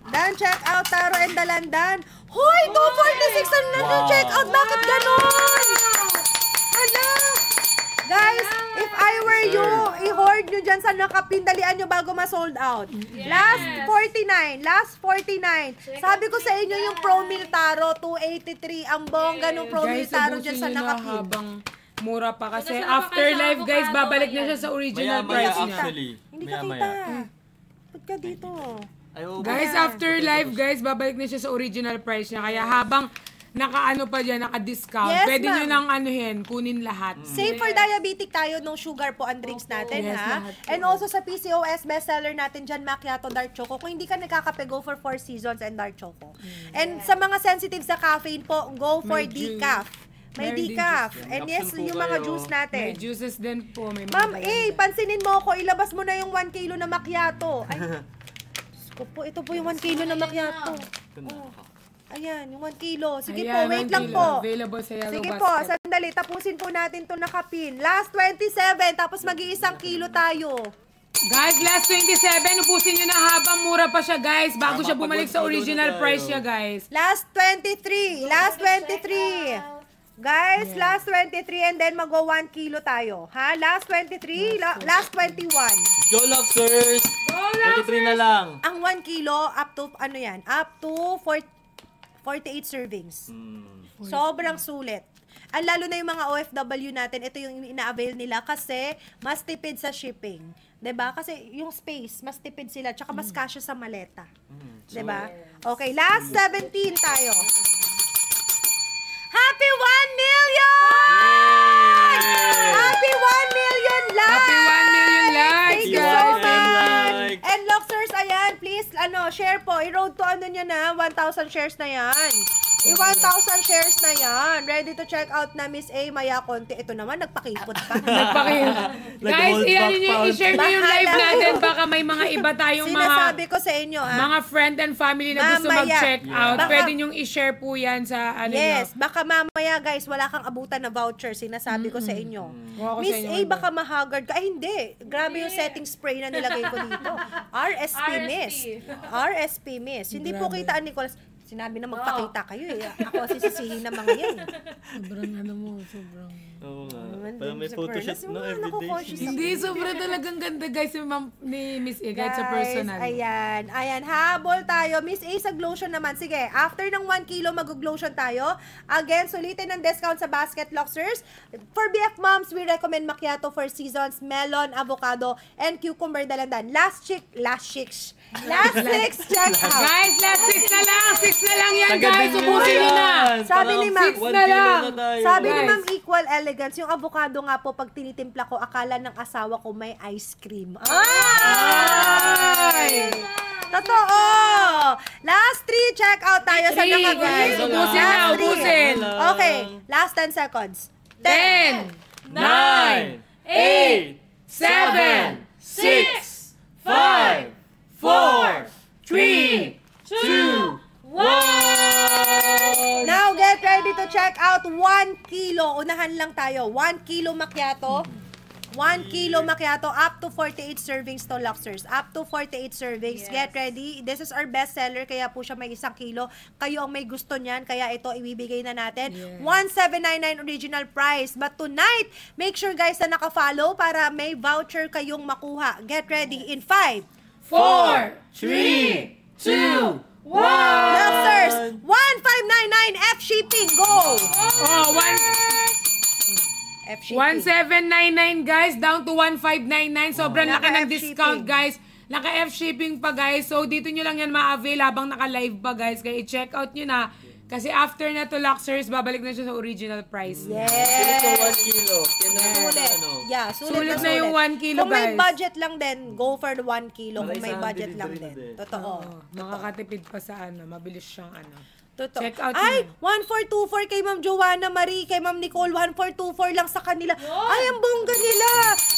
Dan, check out, Taro and Dalandan. Hoy, 246 ang check out. Bakit ganon? Hala! Guys, if I were you, i-hoard nyo dyan sa nakapindalian nyo bago ma-sold out. Last 49. Last 49. Sabi ko sa inyo yung Promil Taro, 283. Ang bongga ng Promil Guys, Taro dyan ubusin sa nyo na nakapin. habang mura pa. Kasi Kung nasaan pa after kayo sa live guys, avocado, babalik na ayan. siya sa original Maya-maya price niya. actually. Hindi ka kita. Maya-maya. Ba't ka dito? Ay, oo, Guys, after live guys, babalik na siya sa original price niya. Kaya habang naka-ano pa dyan, naka-discount, Yes, pwede ma'am. nyo nang anuhin, kunin lahat. Same for diabetic tayo, no sugar po ang drinks natin, Yes, ha? lahat po. And also sa PCOS bestseller natin dyan, Macchiato Dark Choco. Kung hindi ka nagkakape, go for 4 Seasons and Dark Choco. And sa mga sensitive sa caffeine po, go for May juice. decaf. May Meron din decaf. juice And yes, Capsule po yung mga kayo. juice natin. May juices din po. May mga Ma'am, balandan. pansinin mo ako, ilabas mo na yung 1 kilo na macchiato. Ay, Diyos ko po, ito po yung 1 kilo na macchiato. Ito na. Ayan, yung 1 kilo. Sige Ayan, po, wait 1 lang kilo. po. Available sa Yellow Sige Basket. po, sandali. Tapusin po natin to nakapin. Last 27, tapos mag-iisang kilo tayo. Guys, last 27, upusin nyo na habang mura pa siya, guys. Bago siya bumalik sa original price niya, guys. Last 23. Last 23. Guys, last 23 and then mag-go 1 kilo tayo. Ha? Last 23, last 21. Go, Luxers! Go, 23 na lang. Ang 1 kilo, up to, ano yan? Up to 48 servings. Sobrang sulit. Ang lalo na yung mga OFW natin, ito yung ina-avail nila kasi mas tipid sa shipping. 'Di ba? Kasi yung space, mas tipid sila, tsaka mas kasya sa maleta. 'Di ba? Okay, last 17 tayo. Happy 1 million! Happy 1 million likes! Happy 1 million likes, Thank you guys! so Happy 1 million much! likes! And Luxers, ayan, please, share po. I-road to nyo na, 1,000 shares na yan. 1,000 shares na yan. Ready to check out na Miss A, Maya Conte. Ito naman, nagpakipot pa. Guys, Nag-hold iyan back nyo, pa. i-share nyo yung live Bahala. natin. Baka may mga iba tayong Sinasabi ko sa inyo, ha? mga friend and family na gusto Mamaya. mag-check out. Baka- Pwede nyong i-share po yan sa ano Yes, nyo. baka mamaya guys, wala kang abutan na voucher, sinasabi ko sa inyo. Kuha ko Miss sa inyo, A, Iba. baka mahagard ka. Ay, hindi. Grabe yung setting spray na nilagay ko dito. RSP Miss. RSP Miss. Hindi po kita, Nicholas. Sinabi na magpakita kayo eh. Ako sisisihin ng mga yan. Sobrang ano mo, sobrang... Oo nga. Naman Parang din may sa photoshoot Perlas. no Yung mga everyday. nako-conscious Hindi, sobrang talagang ganda guys ni Miss A, kahit sa personal. Ayan. Ayan, habol tayo. Miss A, sa Glotion naman. Sige, after ng 1 kilo, mag-glotion tayo. Again, sulitin ang discount sa basket Luxers. For BF Moms, we recommend macchiato for seasons, melon, avocado, and cucumber dalandan. Last 6 check out. Guys, last 6 na lang! 6 na lang yan, Sagad guys! na Ubusin nyo na! Sabi ni Ma'am, 6 na lang. Sabi ni Guys. Ma'am Equal Elegance, yung avocado nga po, pag tinitimpla ko, akala ng asawa ko may ice cream. Ay! Totoo! Last 3, check out tayo sa 3, nakaguys. guys. Ubusin na, Last 3. ubusin. Okay, last 10 seconds. 10, 9, 8, 7, 6, 5, 4, 3, 2, 1! Now, get ready to check out 1 kilo. Unahan lang tayo. 1 kilo macchiato. 1 kilo macchiato, up to 48 servings to Luxers. Up to 48 servings. Get ready. This is our best seller, kaya po siya may 1 kilo. Kayo ang may gusto niyan, kaya ito ibibigay na natin. 1,799 original price. But tonight, make sure guys na naka-follow para may voucher kayong makuha. Get ready in 5, 4, 3, 2, 1! Luxers, 1,599 F shipping. Go! Oh, F shipping. 1,799 guys, down to 1,599. Sobrang laki ng Naka-F discount shipping. guys. Naka-F shipping pa guys. So dito nyo lang yan ma-avail habang naka-live pa guys. Kaya i-check out nyo na. Kasi after na to Luxers, babalik na siya sa original price. Sulit Yes. yung 1 kilo. Yan na Sulit. ano. Yeah, Sulit na yung 1 kilo, Kung may guys. budget lang din, go for the 1 kilo. Kung may Malay sa budget lang delivery din. na din. Totoo. Oh, makakatipid pa sa ano. Mabilis siyang ano. Totoo. Check out Ay, yun. 1424 kay Ma'am Joanna Marie, kay Ma'am Nicole, 1424 lang sa kanila. Ay, ang bongga nila.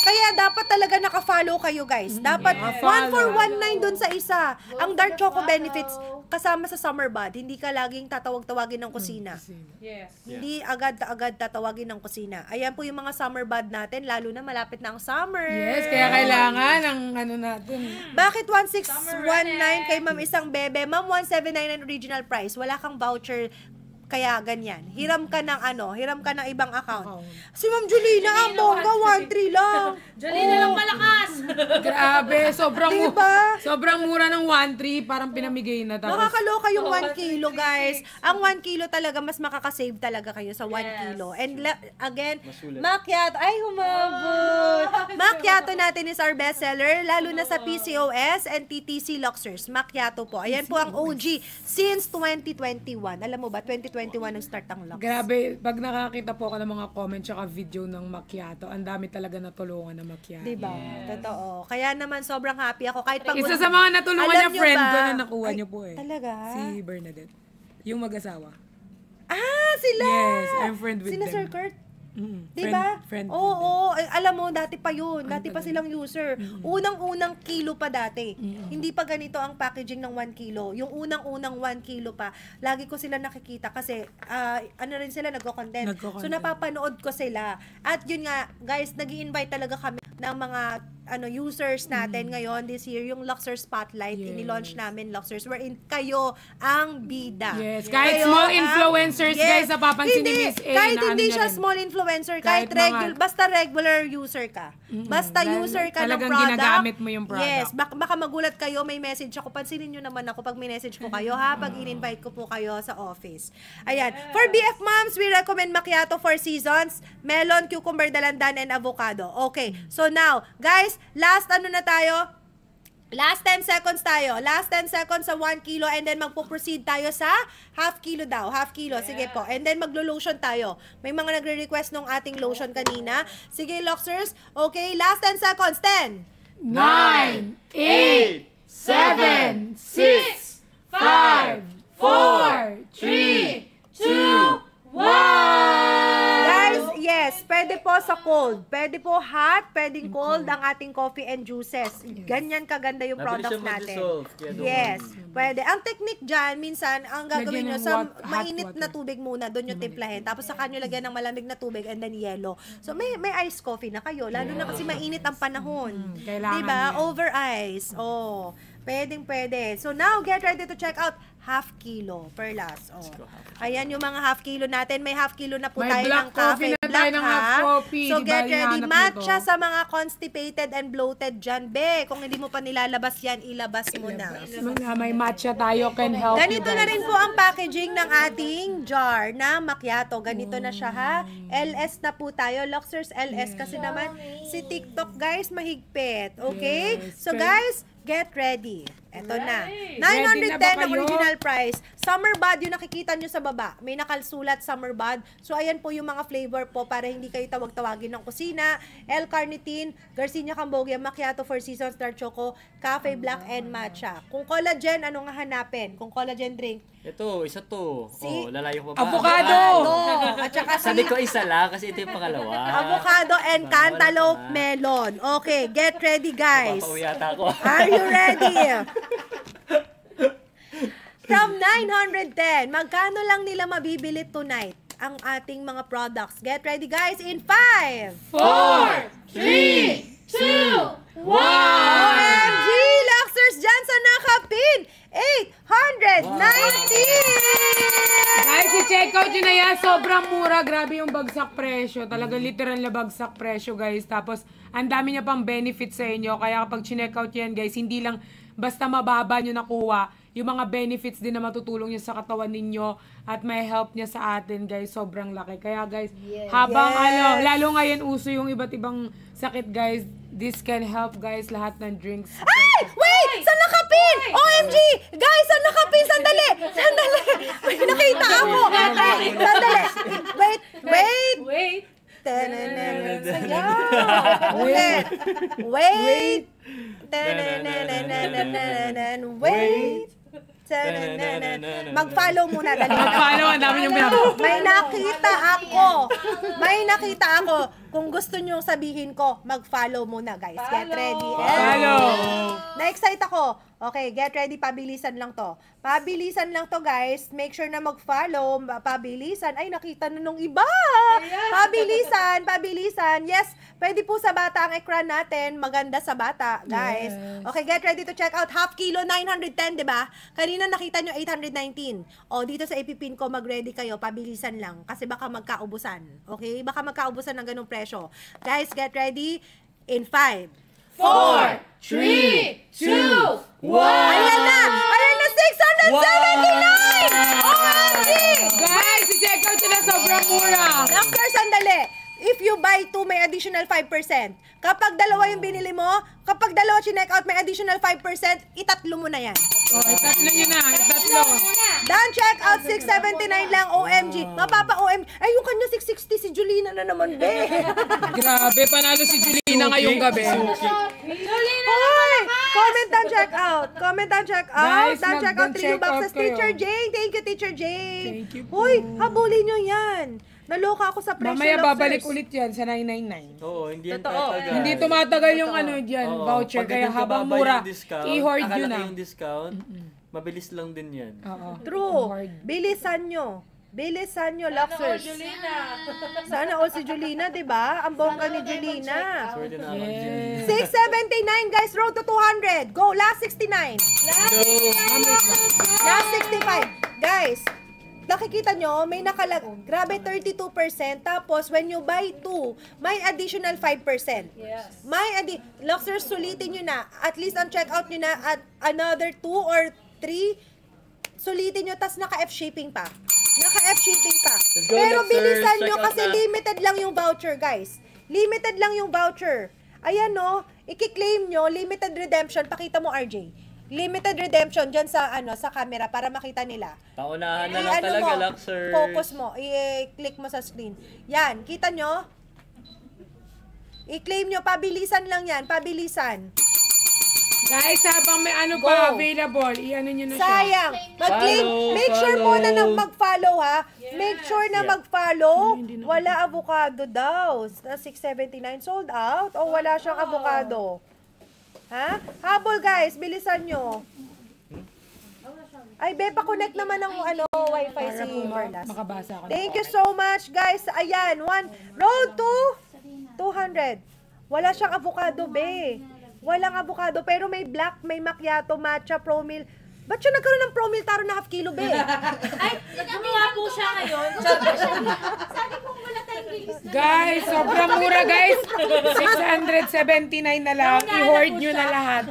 Kaya dapat talaga naka-follow kayo, guys. Dapat 1419 dun sa isa. Ang Dark Choco benefits kasama sa Summer Bud. Hindi ka laging tatawag-tawagin ng kusina. Yes. Hindi agad-agad tatawagin ng kusina. Ayan po yung mga Summer Bud natin, lalo na malapit na ang summer. Yes, kaya kailangan ng ano natin. Bakit 1619 kay Ma'am Isang Bebe? Ma'am, 1799 original price. Wala kang voucher, kaya ganyan. Hiram ka ng hiram ka ng ibang account. Si Ma'am Julina, ang bongga, 1-3 lang. Jolene na lang malakas! Grabe, sobrang Diba? sobrang mura ng 1,300, parang pinamigay na tapos. Nakakaloka yung 1 kilo, guys. Ang 1 kilo talaga, mas makakasave talaga kayo sa 1 kilo. And again, macchiato. Ay, humabot. Macchiato natin is our best seller, lalo na sa PCOS and TTC Luxers. Macchiato po. Ayan po ang OG since 2021. Alam mo ba, 2021 nang start ang Lux. Grabe, pag nakakita po ako ng mga comment tsaka video ng macchiato, ang dami talaga natulungan ng macchiato. Diba? Totoo. Kaya naman, sobrang happy ako. Kahit pag Isa sa mga natulungan Alam niya, nyo friend ba? ko na nakuha Ay, niyo po eh. Talaga? Si Bernadette. Yung mag-asawa. Ah, sila! Yes, I'm friend with Sina them. Sir Kurt? Mm, Diba? Friend Oo, alam mo, dati pa yun. Dati pa silang user. Unang-unang kilo pa dati. Hindi pa ganito ang packaging ng 1 kilo. Yung unang-unang 1 kilo pa, lagi ko sila nakikita kasi, rin sila, nagko-content. Nagko-content. So, napapanood ko sila. At yun nga, guys, nag-i-invite talaga kami ng mga users natin ngayon this year, yung Luxor Spotlight, ini-launch namin Luxors, wherein kayo ang bida. Yes, kahit Kayo small ang- influencers, guys, napapansin ni Miss A kahit na hindi ano siya niya rin. small influencer, kahit Kahit basta regular user ka. Basta user ka ng talagang product. ginagamit mo yung product. Yes, baka magulat kayo, may message ako. Pansinin nyo naman ako pag may message ko kayo, ha? Pag in-invite ko po kayo sa office. Ayan. For BF Moms, we recommend macchiato 4 seasons, melon, cucumber, dalandan, and avocado. Okay. So now, guys, last na tayo? Last 10 seconds tayo. Last 10 seconds sa 1 kilo and then magpo-proceed tayo sa half kilo daw. Half kilo. Sige po. And then maglo-lotion tayo. May mga nagre-request nung ating lotion kanina. Sige, Luxers. Okay, last 10 seconds. 10. 9, 8, 7, 6, 5, 4, 3, 2, 1! Guys, yes, pwede po sa cold. Pwede po hot, pwedeng cold ang ating coffee and juices. Ganyan kaganda yung Mabilis products siya natin. mag-dissolve, kaya doon- Yes, pwede. Ang technique dyan, minsan, ang gagawin nyo Lagyan ng sa hot mainit water. na tubig muna, doon yung timplahin. Tapos saka nyo lagyan ng malamig na tubig and then yellow. So may iced coffee na kayo, lalo na kasi mainit ang panahon. kailangan Diba? yan. Over ice. Oh, pwede. So now, get ready to check out half kilo per last. Oh. Ayan yung mga half kilo natin. May half kilo na po May tayo black ng cafe coffee na tayo black, ng ha? half coffee. So Di ba, get ready. hinahanap nyo Matcha to? sa mga constipated and bloated dyan, be. Kung hindi mo pa nilalabas yan, ilabas mo na. May matcha tayo, can help Ganito you na guys. rin po ang packaging ng ating jar na macchiato. Ganito na siya, ha? LS na po tayo. Luxors LS kasi naman si TikTok, guys, mahigpit. Okay? Yes. So guys, get ready. Eto na. Ready na 910 ba ang kayo? original price. Summer bud yung nakikita nyo sa baba. May nakalsulat summer bud. So ayan po yung mga flavor po para hindi kayo tawag-tawagin ng kusina. L-carnitine, Garcinia Cambogia, Macchiato 4 Seasons, Dark Choco, Cafe Black, and Matcha. Kung collagen, ano nga hanapin? Kung collagen drink, Ito, isa to. Si- Oh, lalayo pa ba? Avocado! At saka Sabi ko isa lang kasi ito yung pangalawa. avocado and cantaloupe Wala na. melon. Okay, get ready guys. Papauwi yata ako. Are you ready? From 910, magkano lang nila mabibili tonight ang ating mga products? Get ready guys in 5, 4, 3, 2, 1! OMG! Luxers dyan sa nakapin! 890! Guys, i-check out nyo na yan. Sobrang mura. Grabe yung bagsak presyo. Talagang literal na bagsak presyo, guys. Tapos, ang dami niya pang benefits sa inyo. Kaya kapag chineck out yan, guys, hindi lang basta mababa nyo nakuha. Yung mga benefits din na matutulong nyo sa katawan ninyo at may help niya sa atin, guys. Sobrang laki. Kaya, guys, habang Yes. lalo ngayon uso yung iba't ibang sakit, guys, this can help, guys, lahat ng drinks. Ay! Wait! Sa nakapin! OMG! Guys, sa nakapin! Sandali! Sandali! May nakita ako! Sandali! Wait! Wait. Ulit! Wait! Wait! Mag-follow muna. Dali. Mag-follow, ang dami yung pinapalo. May nakita ako. Kung gusto nyo sabihin ko, mag-follow muna, guys. Get ready. Follow. Na-excite ako. Okay, get ready. Pabilisan lang to. Pabilisan lang to, guys. Make sure na mag-follow. Pabilisan. Ay, nakita na nung iba. Pabilisan. Yes, pwede po sa bata ang ekran natin. Maganda sa bata, guys. Okay, get ready to check out. Half kilo, 910, di ba? Kanina nakita nyo 819. O, dito sa ipipin ko, mag-ready kayo. Pabilisan lang. Kasi baka magkaubusan. Okay? Baka magkaubusan ng ganung presyo. Guys, get ready. In 5, 4, 3, 2, 1! Ayan na! Ayan na! 679! OMG! Guys, i-check out nyo na sobrang mura. Doctor, sandali. If you buy 2, may additional 5%. Kapag dalawa yung binili mo, kapag dalawa chinek out, may additional 5%, itatlo mo na yan. Oh, itatlo nyo na. Itatlo. Dan check out, 679 lang, OMG. Mapapa-OMG. Ay, yung kanya 660, si Julina na naman, be. Grabe, panalo si Julina ngayong gabi. Hoy! Comment and check out. Comment and check out. Guys, Dan check out, 3 mag-check boxes. out kayo. Teacher Jane. Thank you, Teacher Jane. Thank you po. Hoy, habulin nyo yan. Naloka ako sa presyo. Mamaya Luxers. babalik ulit yan sa 999. Oo, hindi yan Totoo. tatagal. Hindi tumatagal yung ano dyan, Oo, voucher. pag Kaya ganito habang bababa mura, yung discount, i-hoard yun nakalaki na. yung discount, mabilis lang din yan. Oo. True. Hoard. Bilisan nyo. Bilisan nyo, Luxers. Sana all si Julina, di ba? Ang bongga ni Julina. Swerte na ako, Jimmy. 679, guys. Road to 200. Go. Last 69. Last 65. Guys, nakikita nyo, may grabe 32%. Tapos, when you buy 2, may additional 5%. Yes. Luxers, sulitin nyo na. At least ang checkout nyo na at another 2 or 3. Sulitin nyo, tas naka-F shipping pa. Naka-F shipping pa. Let's go, Pero Luxers. bilisan nyo Check out kasi na. limited lang yung voucher, guys. Limited lang yung voucher. Ayan no, i-claim nyo, limited redemption. Pakita mo, RJ. Limited redemption dyan sa sa camera para makita nila. Paunahan na lang talaga, Luxers. Focus mo, i-click mo sa screen. Yan, kita nyo? I-claim nyo, pabilisan lang yan, pabilisan. Guys, habang may ano Go. pa available, i-ano nyo na siya. Sayang. Mag-claim. Follow, Make sure mo na follow. mag-follow, ha? Make sure na Yeah. mag-follow. Wala avocado daw. 679 sold out o wala siyang avocado? Ha? Habol, guys. Bilisan nyo. Ay, be, pa-connect naman ng wifi Para si po Perlas. makabasa ako. Thank you so much, guys. Ayan, road to 200. Wala siyang avocado, be. Walang avocado, pero may black, may macchiato, matcha, promil. Ba't siya nagkaroon ng promil taro na half kilo, be? Ay, gumawa po siya ngayon. Sabi ko wala tayong release na. Guys, sobrang mura guys. 679 na lang. I-hoard nyo na lahat.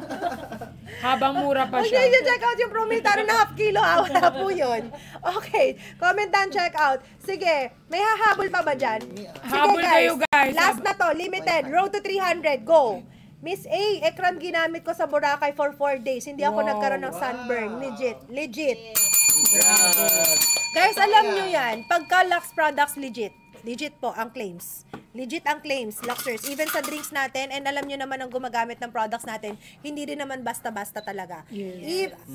Habang mura pa Huwag siya. niyo check out yung promil taro na half kilo. Wala po yun. Okay, comment down, check out. Sige, may hahabol pa ba dyan? Sige, Habol kayo, guys. Last na to, limited. Road to 300, go. Miss A, ekran ginamit ko sa Boracay for 4 days. Hindi ako Wow. nagkaroon ng sunburn. Legit. Legit. Congrats. Guys, alam nyo yan. Pagka Lux products, legit. Legit po ang claims. Legit ang claims, Luxers. Even sa drinks natin, and alam nyo naman ang gumagamit ng products natin, hindi rin naman basta-basta talaga.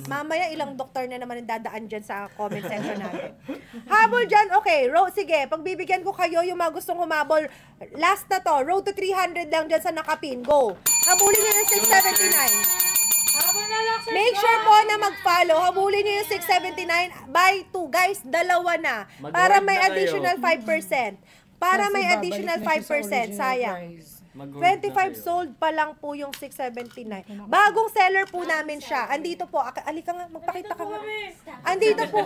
Mamaya ilang doktor na naman ang dadaan dyan sa comment section natin. Habol dyan, okay. Sige, pagbibigyan ko kayo yung mga gustong humabol. Last na to, road to 300 lang dyan sa nakapin. Go. Habulin nyo yung 679. Habang na lang, sir. Make sure po na mag-follow. Habulin nyo yung 679 by 2. Guys, dalawa na. Para Mag-hoard may na kayo. additional 5%. Para may Kasi additional babalik na siya sa 5%. original Sayang. price. 25 sold pa lang po yung 679. Bagong seller po namin siya. Andito po. Alika nga, magpakita ka nga. Andito po.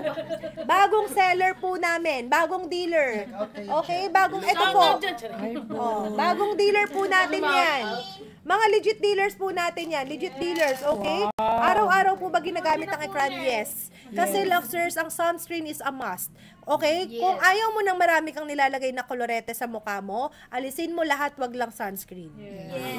Bagong seller po namin. Bagong dealer. Okay? Ito po. Oh, bagong dealer po natin yan. Mga legit dealers po natin yan. Legit dealers, okay? Araw-araw po ba ginagamit ang ekran? Yes. Kasi Luxers, ang sunscreen is a must. Okay? Kung ayaw mo nang marami kang nilalagay na kolorete sa mukha mo, alisin mo lahat, wag lang sunscreen.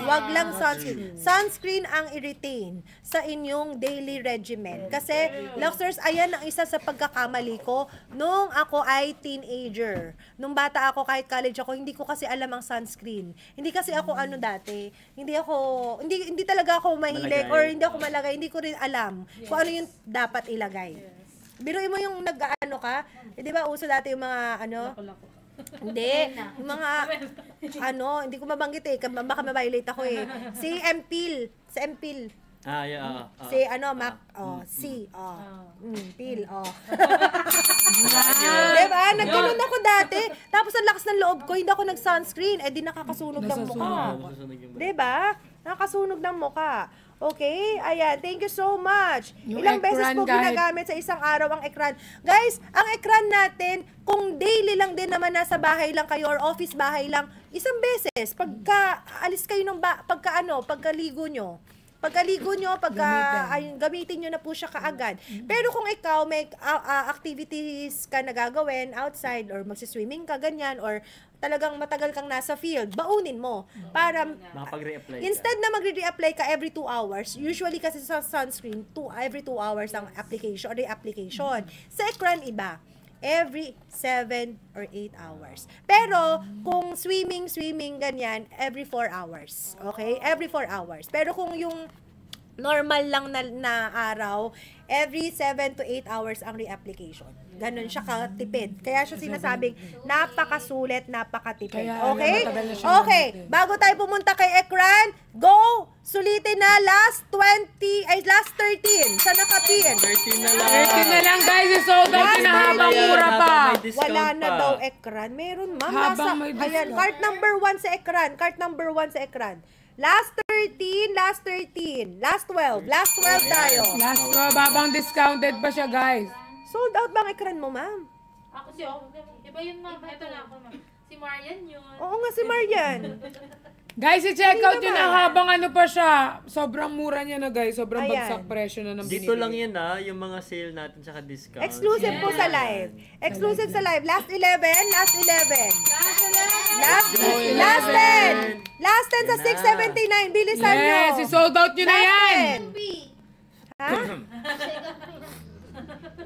Wag lang sunscreen. Sunscreen ang i-retain sa inyong daily regimen. Kasi, Luxers, ayan ang isa sa pagkakamali ko nung ako ay teenager. Nung bata ako, kahit college ako, hindi ko kasi alam ang sunscreen. Hindi kasi ako dati, hindi talaga ako mahilig Malagay. or hindi ako malagay, hindi ko rin alam kung ano yung dapat ilagay. Biruin mo yung nag-ano ka, di ba uso dati yung mga hindi, yung mga hindi ko mabanggit baka ma-violate ako eh. Si Empil, Yeah. si Pil, diba? Nagganon ako dati. Tapos ang lakas ng loob ko, hindi ako nag-sunscreen. Eh, di nakakasunog ng mukha. Diba? Nakakasunog ng mukha. Okay? Ayan. Thank you so much. Yung Ilang beses ekran, po guys. ginagamit sa isang araw ang ekran. Guys, ang ekran natin, kung daily lang din naman nasa bahay lang kayo or office bahay lang, isang beses. Pagka alis kayo ng pagkaligo nyo, gamitin nyo na po siya kaagad. Pero kung ikaw may activities ka na gagawin outside or magsiswimming ka, ganyan, or talagang matagal kang nasa field, baunin mo. Para, Makapag-re-apply ka. instead na magre-reapply ka every 2 hours, usually kasi sa sunscreen, every 2 hours ang application or reapplication. Sa ekran, iba. Every 7 or 8 hours. Pero, kung swimming, ganyan, every 4 hours. Okay? Every 4 hours. Pero kung yung normal lang na araw, every 7 to 8 hours ang reapplication. Ganun siya katipid. Kaya siya sinasabing, napakasulit, napakatipid. Kaya, Okay? matagal na siya Okay. gamitin. Bago tayo pumunta kay ekran, go! Sulitin na last 13 sa nakapin. 13 na lang. 13 na lang guys, sold out na habang mura pa. discount wala na pa. daw ekran. Meron, ma'am. Habang may Ayan, discount. cart number 1 sa ekran. Cart number 1 sa ekran. Last 13, last 13, last 12. Last 12 tayo. Last ko, babang discounted pa siya, guys. Sold out ba ang ekran mo, ma'am? Ako si iba yun, ma'am. Ito na ako, ma'am. Si Marian yun. Oo nga si Marian. Guys, i-check out Hindi yun na naman. habang ano pa siya. Sobrang mura niya na, guys. Sobrang Ayan. bagsak presyo na ng Dito binili. lang yan yung mga sale natin tsaka discount. Exclusive po sa live. Exclusive sa live. Last 11, last 11. Last 10. Last 10 sa 679. Bilisan nyo. Yes, i-sold out nyo na yan. Last 10. Ha?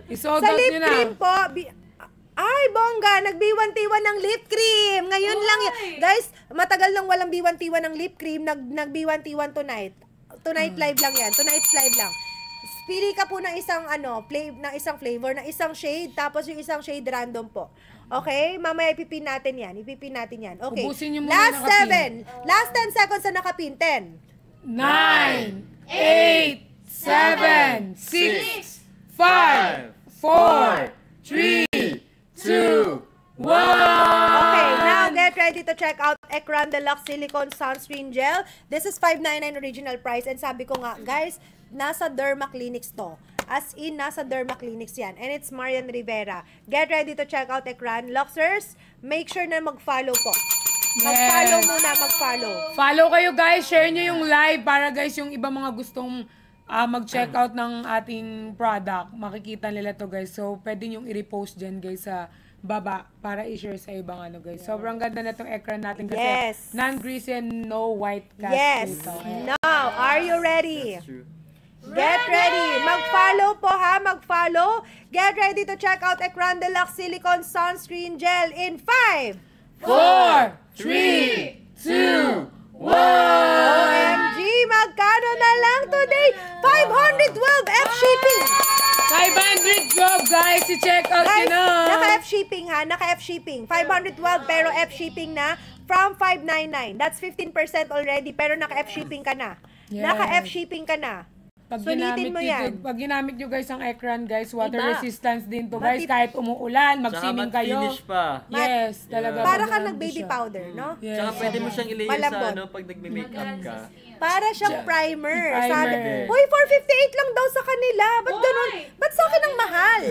I-sold Sa out lip nyo na. cream po, ay, bongga, nag-B1T1 ng lip cream. Ngayon lang yan. Guys, matagal nang walang B1T1 ng lip cream. Nag-B1T1 tonight. Tonight live lang yan. Tonight's live lang. Pili ka po ng isang isang flavor, ng isang shade, tapos yung isang shade random po. Okay? Mamaya ipipin natin yan. Okay. Ubusin niyo muna Last nakapin. 7. Last 10 seconds na nakapin. 10. 9, 8, 7, 6, 5, 4, 3, 2, 1. Okay, now get ready to check out Ecran Deluxe Silicone Sunscreen Gel. This is $5.99 original price. And sabi ko nga, guys, nasa Derma Clinics to. As in, nasa Derma Clinics yan. And it's Marian Rivera. Get ready to check out Ecran. Luxers, make sure na mag-follow po. Mag-follow muna, mag-follow. Follow kayo, guys. Share nyo yung live para, guys, yung iba mga gustong mag-check out ng ating product. Makikita nila to, guys. So, pwede nyo i-repost dyan, guys, sa baba para i-share sa ibang guys. Sobrang ganda na itong ekran natin kasi Yes. non-greasy and no white cast Yes. dito. Ayan. Now, are you ready? True. Get ready! Mag-follow po ha, mag-follow. Get ready to check out Ecran Deluxe Silicone Sunscreen Gel in 5, 4, 3, 2, 1. OMG, magkano na lang today? 512 F shipping! 512, guys. I-check out Guys, yun na. naka-F shipping ha, naka-F shipping. 512 pero F shipping na from 599. That's 15% already pero naka-F shipping ka na. Yes. Naka-F shipping ka na. Pag Sulitin ginamit mo nyo, yan. pag ginamit nyo guys ang ekran, guys, water Iba. resistance din to, guys. Kahit umuulan, Tsaka mag-swimming matte kayo. finish pa. Yes, talaga. Para ka maganda nag-baby siya. powder, no? Yes. Tsaka pwede mo siyang ilayer Malambot. sa pag nagme-makeup ka. Para siyang primer. Primer. Sabi, uy, 458 lang daw sa kanila. Ba't ganun? Ba't sa akin ang mahal?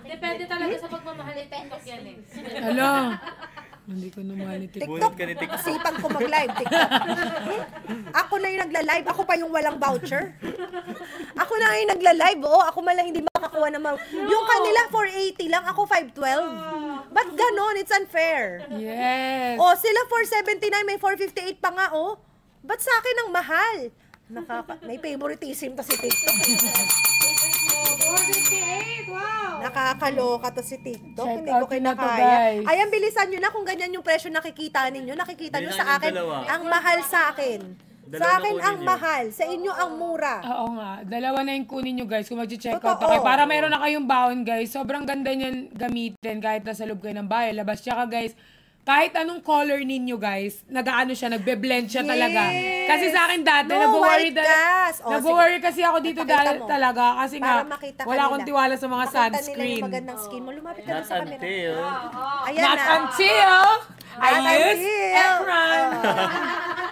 Depende talaga sa pagmamahal ng TikTok yan eh. Hello. Hindi ko naman ito. Bunot ka ni TikTok. Sipag ko mag-live, TikTok. Ako na yung nagla-live. Ako pa yung walang voucher. Ako na yung nagla-live. Oo, ako malang hindi makakuha ng yung kanila 480 lang. Ako 512. Ba't ganon? It's unfair. Yes. O, sila 479, may 458 pa nga, oh. Ba't sa akin ang mahal? May favoritism to si TikTok. 458, wow! Nakakaloka to si TikTok. Check Hindi ko out nyo na to, kinakaya. guys. Ayan, bilisan nyo na kung ganyan yung presyo nakikita ninyo. Nakikita nyo Bilisan sa yung akin, dalawa. ang mahal sa akin. Sa Dalawa na akin kunin ang nyo. mahal. Sa inyo ang mura. Oo nga. Dalawa na yung kunin nyo, guys, kung mag-check out Totoo. na kayo. Para mayroon na kayong baon, guys. Sobrang ganda niyan gamitin kahit nasa loob kayo ng bahay. Labas siya ka, guys. Kahit anong color ninyo, guys, nag-ano siya, nagbe-blend siya talaga. Yes. Kasi sa akin dati, No nag-worry white gas. O, nag-worry kasi ako dito Ipakita mo. talaga. Kasi Para nga, makita wala akong kanila. tiwala sa mga Makita nila sunscreen. yung magandang skin mo. Lumapit ka Not lang sa camera. until. Ayan Not na. until I Not use until. Ekran.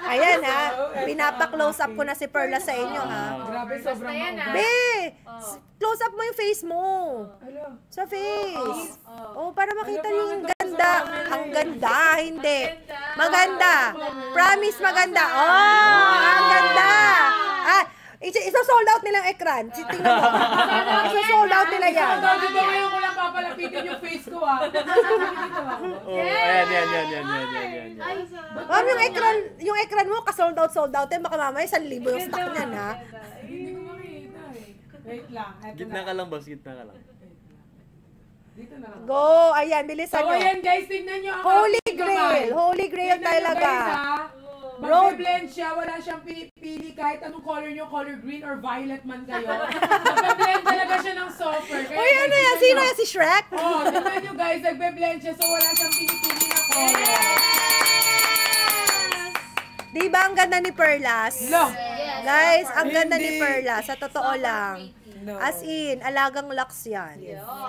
Ayan ha. Pinapa-close up ko na si Perla sa inyo ha. Grabe, sobrang Yan ah. Be! Close up mo yung face mo. Sa face. Oh, para makita yung ganda. Ang ganda, hindi. Maganda. Promise maganda. Oh, ang ganda. Ah, iso-sold out nilang ekran. Tingnan mo. Iso-sold out nila yan. Dito ngayon ko lang papalapitin yung face ko ah. Oh, yan. Ma'am, yung ekran mo, ka-sold out eh. Baka mamaya 1,000 yung stock niyan, ha? Hindi ko makita eh. Wait lang. Eto Gitna na. ka lang, boss. Gitna ka lang. Dito na lang. Go! Ayan, bilisan So nyo. ayan guys, tignan nyo ang Holy aking Grail! kamay. Holy Grail Tignan nyo, talaga. guys, ha? Magbe-blend siya, wala siyang pinipili kahit anong color nyo, color green or violet man kayo. Magbe-blend talaga siya ng software. Kaya, Uy, guys, ano yan? tignan Sino nyo. yan? Si Shrek? Oh, tignan nyo guys, nagbe-blend siya so wala siyang pinipili na color. Di ba ang ganda ni Perlas? Lo, Guys, ang ganda ni Hindi. Perlas. Sa totoo lang. No. As in, alagang lux yan.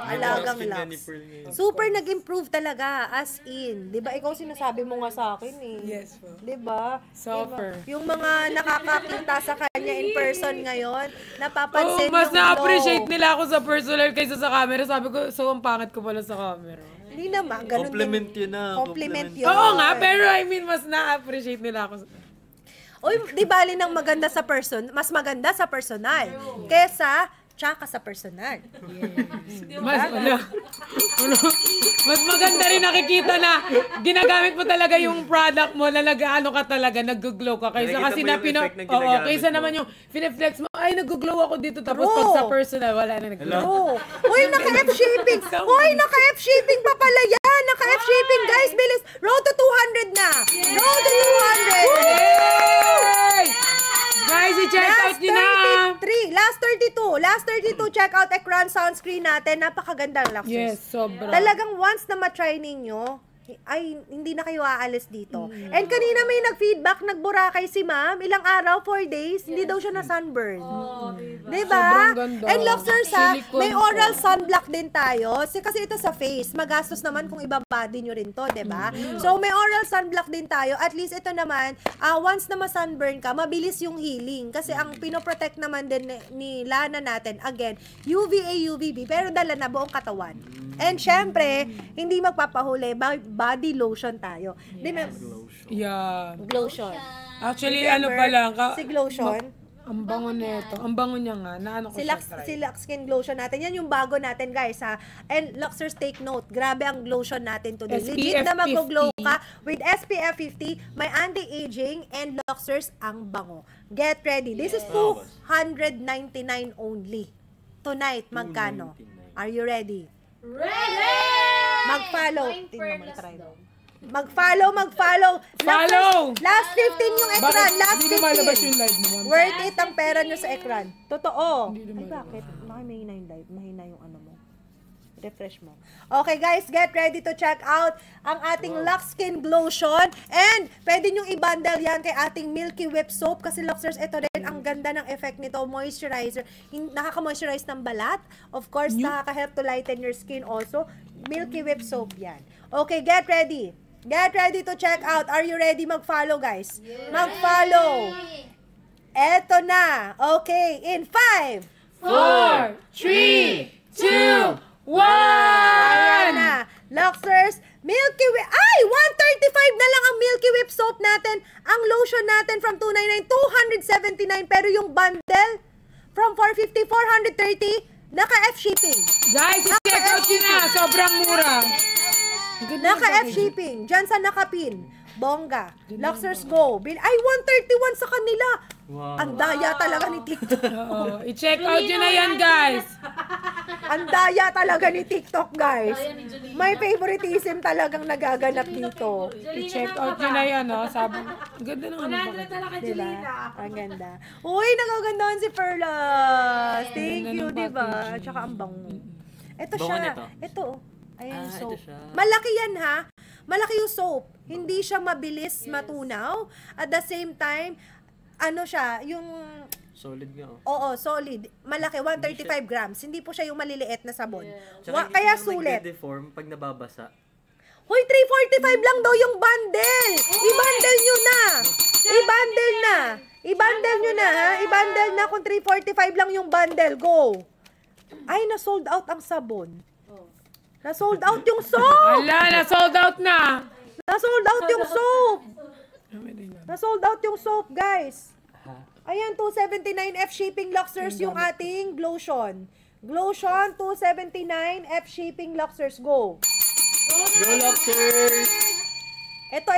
Alagang Skin nga ni lux. Pearl ngayon. Super nag-improve talaga, as in. Di ba, ikaw sinasabi mo nga sa akin eh. Yes po. Di ba? Suffer. Yung mga nakakakita sa kanya in person ngayon, Oo, napapansin mas yung na-appreciate glow. nila ako sa personal kaysa sa camera. Sabi ko, so ang pangit ko pala sa camera. Hindi naman, ganun Compliment din. yun na. Compliment yun. Oo nga, pero I mean, mas na-appreciate nila ako. Uy, di bali ng maganda sa person, mas maganda sa personal kesa tsaka sa personal. Mas, mas maganda rin nakikita na ginagamit mo talaga yung product mo na nag-ano ka talaga, nag-glow ka. Kaysa Nakikita kasi mo na yung effect na Oo, ginagamit kaysa mo. naman yung fine-flex mo, ay, nag-glow ako dito. Tapos True. pag sa personal, wala na nag-glow. Oh. Uy, naka-F-shipping! Uy, naka-F-shipping pa pala yan! Naka-F-shipping, guys! Bilis! Road to 200 na! Road to 200! Yay! Guys, i-check out nyo na! Last 32, check out Ekran sunscreen natin. Napakagandang Luxus. Yes, sobra. Talagang once na matry ninyo, ay, hindi na kayo aalis dito. And kanina may nag-feedback, nagburakay si ma'am, ilang araw, 4 days, hindi daw siya na sunburn. Diba? Sobrang ganda. And Luxers ha, Silicone may po. oral sunblock din tayo. Kasi ito sa face, magastos naman kung ibabody nyo rin to, diba? So may oral sunblock din tayo. At least ito naman, once na ma-sunburn ka, mabilis yung healing. Kasi ang pinoprotect naman din ni Lana natin, again, UVA, UVB, pero dala na buong katawan. And syempre, hindi magpapahuli, body lotion tayo. Yeah. Lotion. Actually, ano pa lang. Si Glotion. Ang bango nito. Ang bango niya nga. Naano ko Si siya Lux, try. si Lux Skin Glotion natin. Yan yung bago natin, guys, ha. And Luxers, take note. Grabe ang glotion natin today. Legit SPF na mag-glow 50. ka with SPF 50, may anti-aging, and Luxers ang bango. Get ready. This is $299 only. Tonight, magkano? Are you ready? Ready! Mag-follow. Nine Tingnan mo, pearls try daw. mo. Mag-follow. Follow! Last 15 yung ekran. Bakit Last hindi lumalabas yung 15. live mo? Worth it ang pera nyo sa ekran. Totoo. Ay, bakit? Mahina yung live. Mahina yung ano mo. Refresh mo. Okay, guys. Get ready to check out ang ating Lux Skin Glotion. And pwede nyong i-bundle yan kay ating Milky Whip Soap. Kasi Luxers, ito rin. Ang ganda ng effect nito. Moisturizer. Nakaka-moisturize ng balat. Of course, nakaka-help to lighten your skin also. Milky Whip Soap yan. Okay, get ready. Get ready to check out. Are you ready? Mag-follow, guys. Mag-follow. Eto na. Okay, in 5, 4, 3, 2, 1! Ayan na. Luxers, Milky Whip. Ay, 135 na lang ang Milky Whip soap natin. Ang lotion natin from 299, 279. Pero yung bundle from 450, 430, naka-F shipping. Guys, i-check out nyo na. Sobrang mura. Naka-F shipping. Diyan sa nakapin. Bongga. Luxers go. Ay, 131 sa kanila. Wow. Ang daya talaga ni TikTok. Oo. I-check out nyo na yan, guys. Ang daya talaga ni TikTok, guys. May favoritism talagang nagaganap dito. I-check out nyo na yan, oh. Sabi, ganda ng ano ba? 100 na lang kay Diba? Jelena. Ang ganda. Uy, nagagandahan si Perlas. Thank Ganda you, ng diba? packaging. Tsaka ang bango. Ito Bango siya. nito? Ito. Ayan yung ito soap. siya. Malaki yan, ha? Malaki yung soap. Hindi siya mabilis matunaw. At the same time, ano siya, yung... Solid nga oh. Oo, solid. Malaki, 135 grams. Hindi po siya yung maliliit na sabon. Tsaka Kaya hindi sulit. nagde-deform pag nababasa. Hoy, 345 lang daw yung bundle. I-bundle nyo na. I-bundle na. I-bundle nyo na, ha? I-bundle na kung 345 lang yung bundle. Go. Ay, na-sold out ang sabon. Na-sold out yung soap. Ala, na-sold out na. Na-sold out yung soap. Na-sold out yung soap, guys. Ayan, 279 F shipping Luxers yung ating Glotion. Glotion, 279 F shipping Luxers. Go. Go Luxers! Ito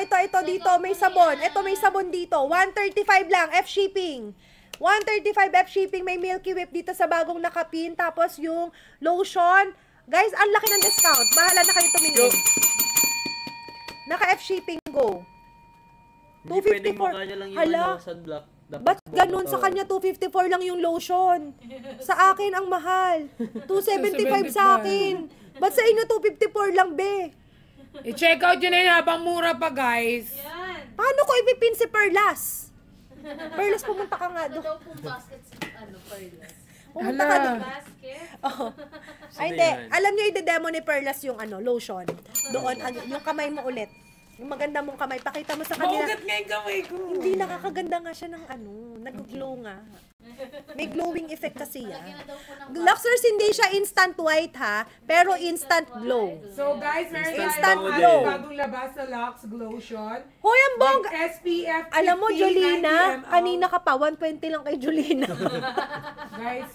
dito, may sabon. Ito may sabon dito. 135 lang, F shipping. 135 F shipping, may Milky Whip dito sa bagong nakapin. Tapos yung lotion. Guys, ang laki ng discount. Bahala na kayo tumingin. Naka F shipping, go. Hindi pwedeng 254. mukha niya lang yung Hala. sunblock. Dapat Ba't buong ganun sa katawan. kanya 254 lang yung lotion? Sa akin ang mahal. 275 sa akin. Ba't sa inyo 254 lang, be? I-check out nyo na yun habang mura pa, guys. Paano ko ipipin si Perlas? Perlas, pumunta ka nga doon. Daw pong baskets, ano, pearls. Pumunta ka doon. Basket. Oh. Sino Ay, hindi. yan? Alam niyo, i-demo ni Perlas yung lotion. Doon, yung kamay mo ulit. Yung maganda mong kamay. Pakita mo sa kanila. Maugat nga yung kamay ko. Hindi, nakakaganda nga siya ng nag-glow nga. May glowing effect kasi Lagyan yan. na daw po ng Luxers, hindi siya instant white ha, pero instant glow. So guys, meron Instant tayong glow. bagong labas sa Lux Glotion. Hoy, ang bongga! With SPF 50, Alam mo, 90 Jolina, ml. kanina ka pa, 120 lang kay Jolina. Guys,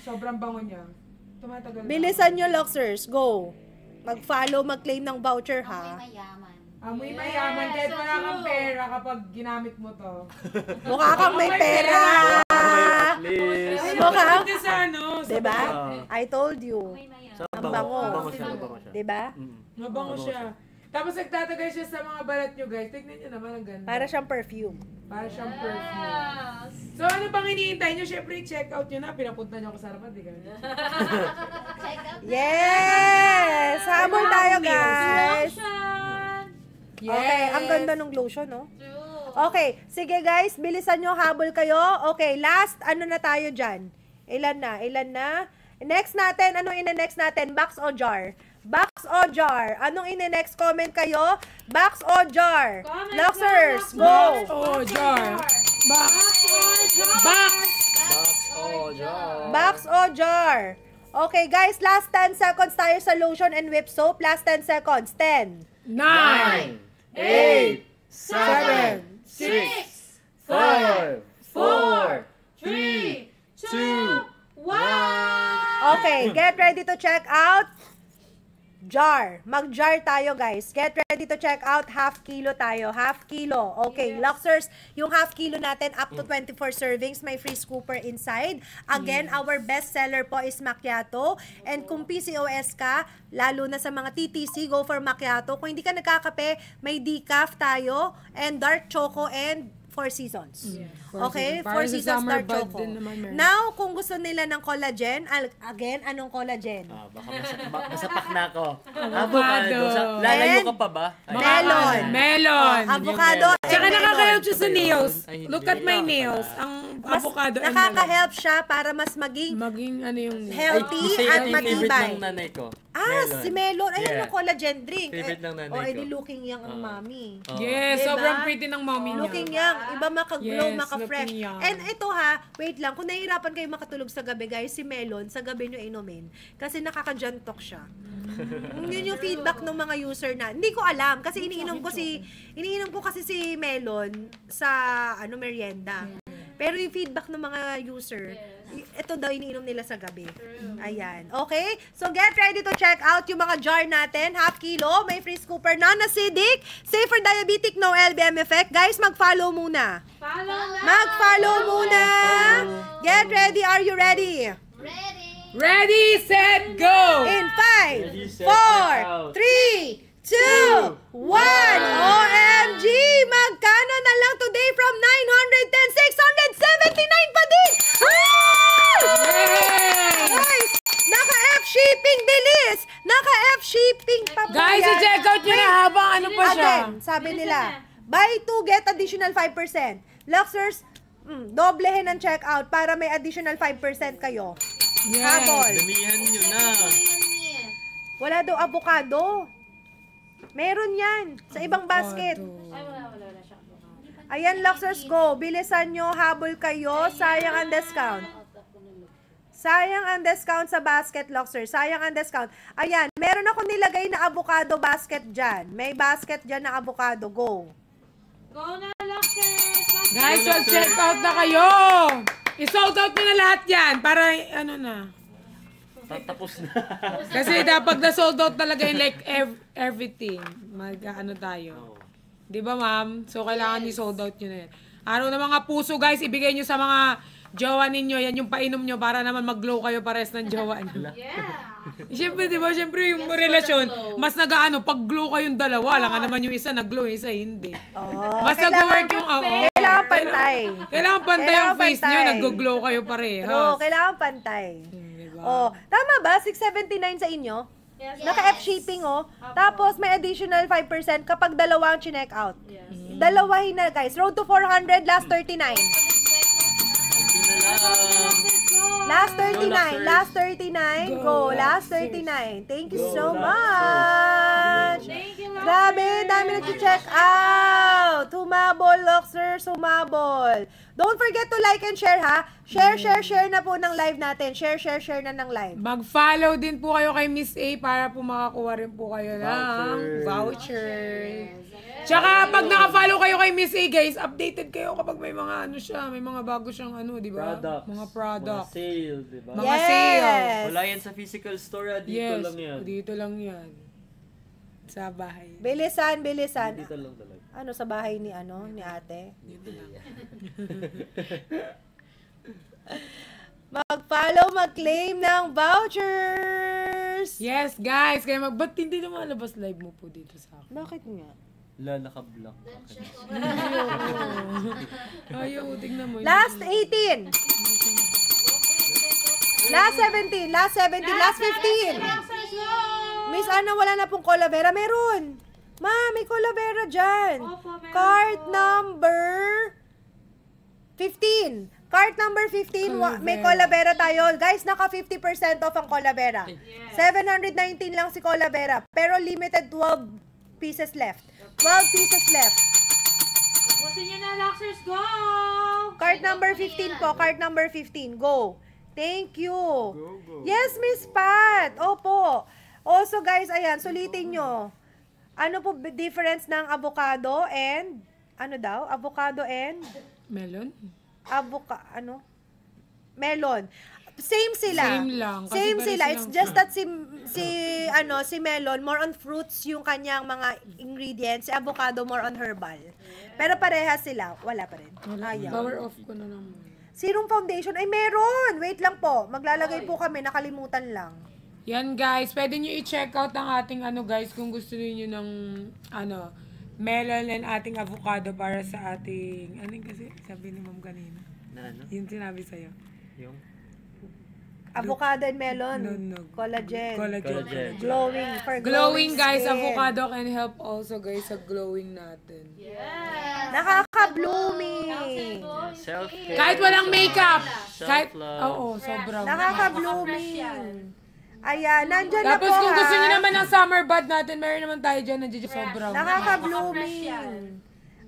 sobrang bango niya. Tumatagal. Bilisan nyo, Luxers. Go. Mag-follow, mag-claim ng voucher May ha. mayaman. Amoy mayaman kahit wala kang pera kapag ginamit mo to. Mukha kang may pera. Please. Mukha. Ito sa ano? Diba? Ah. I told you. May mayaman. So, Ang bango. Bango siya, bango siya. Diba? Mabango siya. Tapos nagtatagay siya sa mga balat nyo guys. Tignan nyo naman ang ganda. Para siyang perfume. Para siyang perfume. Yes. So ano pang hinihintay nyo? Syempre i-check out nyo na. Pinapunta nyo ako sa harapan. Di ka? Check out. Yes! Habol tayo, guys. Lotion. Okay, ang ganda ng lotion, no? True. Okay, sige guys, bilisan nyo, habol kayo. Okay, last, ano na tayo dyan? Ilan na? Next natin, anong ine-next natin? Box o jar? Box o jar? Anong ine-next? Comment kayo. Box o jar? Comment Luxers, na, go! Oh, jar. Box. Box. Box o jar. Box o jar? Okay guys, last 10 seconds tayo sa lotion and whip soap. Last 10 seconds. 10, 9, 8, 7, 6, 5, 4, 3, 2, 1. Okay, get ready to check out jar. Mag-jar tayo, guys. Get ready to check out. Half kilo tayo. Half kilo. Okay, Luxers, yung half kilo natin up to 24 servings. May free scooper inside. Again, our best seller po is macchiato. And kung PCOS ka, lalo na sa mga TTC, go for macchiato. Kung hindi ka nagkakape, may decaf tayo. And dark choco and Four Seasons. Okay? Para Four sa Seasons summer dark bud choco. din naman meron. Now, kung gusto nila ng collagen, again, anong collagen? Baka masapak na ako. Avocado. Lalayo And ka pa ba? Ay, melon. Melon. Avocado and Tsaka melon. nakaka-help siya sa nails. Ay, hindi. Look at my Ikaw nails. pala. Ang Mas avocado and melon. nakaka-help siya para mas maging Maging ano yung healthy Ay, at yung favorite matibay. ng nanay ko. Si Melon. Ayan Yeah. yung collagen drink. Favorite ng nanay edi ko. looking young ang mami. Yes, Diba? sobrang pretty ng mommy niya. Looking young. Iba maka-glow, Yes, maka-fresh. looking young. And ito ha, wait lang. Kung nahihirapan kayo makatulog sa gabi, guys, si Melon, sa gabi nyo inumin. Kasi nakaka-jantok siya. Yun yung feedback ng mga user na. Hindi ko alam. Kasi iniinom ko kasi si Melon sa merienda. Pero yung feedback ng mga user, ito daw iniinom nila sa gabi. Ayan. Okay? So get ready to check out yung mga jar natin. Half kilo, may free scooper, non-acidic, safe for diabetic, no LBM effect. Guys, mag-follow muna. Follow na. Mag-follow muna. Get ready. Are you ready? Ready? Ready, set, go! In 5, Ready, set, 4, out. 3, 2, 1. OMG! Magkano na lang today from 910, 679 pa din! Woo! Yay! Guys, naka-F shipping bilis! Naka-F shipping pa po Guys, yan. i-check out nyo na habang ano pa siya. Again, sabi nila, buy 2, get additional 5%. Luxers, doblehin ang checkout para may additional 5% kayo. Yes. Habol. Damihan nyo na. Wala daw avocado. Meron yan sa ibang basket. Ay, wala siya. Ayan, Luxers, go. Bilisan nyo, habol kayo. Sayang ang discount. Sayang ang discount sa basket, Luxers. Sayang ang discount. Ayan, meron ako nilagay na avocado basket dyan. May basket dyan na avocado. Go. Go na, Luxers. Guys, so check out na kayo! I-sold out nyo na lahat yan para ano na. Tapos na. Kasi dapat na-sold out talaga yung like everything. Mag-ano tayo. Di ba, ma'am? So, kailangan i-sold out nyo na yan. Araw na mga puso, guys, ibigay nyo sa mga jowa ninyo. Yan yung painom nyo para naman mag-glow kayo pares ng jowa nyo. Yeah. Siyempre, di ba? Siyempre, yung relasyon, mas nag-ano, pag-glow kayong dalawa, lang naman yung isa nag-glow, yung isa hindi. Mas nag-work yung, Kailangan pantay. Kailangan pantay yung face nyo, pantay. nag-glow kayo pareho. True, kailangan pantay. Oh, tama ba? 679 sa inyo? Yes. Naka-F shipping, oh. Tapos, may additional 5% kapag dalawa ang chinek out. Dalawahin na, guys. Road to 400, last 39. Hindi na lang. Let's go. Last 39. Loxers. Last 39. Go. Last 39. Thank you so much. Thank you, Loxers. Grabe, dami nag-check out. Humabol, Loxers, humabol. Don't forget to like and share, ha? Share na po ng live natin. Share na ng live. Mag-follow din po kayo kay Miss A para po makakuha rin po kayo ng voucher. Tsaka pag naka-follow kayo kay Miss A, guys, updated kayo kapag may mga ano siya, may mga bago siyang ano, di ba? Products. Mga product. Mga sale, di ba? Mga sale. Yes. Wala yan sa physical store, dito Yes, lang yan. dito lang yan. Sa bahay. Bilisan. Dito lang talaga. Ano, sa bahay ni ate? Mag-follow, mag-claim ng vouchers! Yes, guys. Kaya ba't hindi na malabas live mo po dito sa akin? Bakit nga? Wala, naka-block. Ayaw, tignan mo. Last 18! Last 17! Last 17! Last 15! Loxers, go! Miss Ana, wala na pong Colavera. Meron! Ma, may Colavera dyan. Opo, meron Card po. number 15. Card number 15, may Colavera. Colavera tayo. Guys, naka 50% off ang Colavera. 719 lang si Colavera. Pero limited 12 pieces left. 12 pieces left. Ubusin nyo na, Loxers, go! Card number 15 po. Card number 15. Go. Thank you. Yes, Miss Pat. Opo. Also, guys, ayan, sulitin nyo. Ano po difference ng avocado and, ano daw? Avocado and, Melon? melon. Same sila. Same lang, kasi Same pares sila. It's silang just that si melon, more on fruits yung kanyang mga ingredients. Si avocado, more on herbal. Pero parehas sila. Wala pa rin. Ayaw. Power off ko na naman. Serum foundation? Ay, meron! Wait lang po. Maglalagay po kami. Nakalimutan lang. Yan guys, pwede nyo i-check out ang ating guys kung gusto niyo ng melon and ating avocado para sa ating, kasi sabi ni ma'am kanina. Na ano? Yung sinabi sa'yo. Yung? Avocado and melon. Nunog. Collagen. Collagen. Glowing. For Glowing guys, skin. avocado can help also guys sa glowing natin. Nakaka-blooming. Self-care. Kahit walang makeup. Kahit, Self-love. oo, sobrang. Nakaka-blooming. Ayan, nandyan na po Tapos kung gusto ha. niyo naman ng summer bud natin, meron naman tayo dyan, nandiyan sobrang. Nakaka-blooming.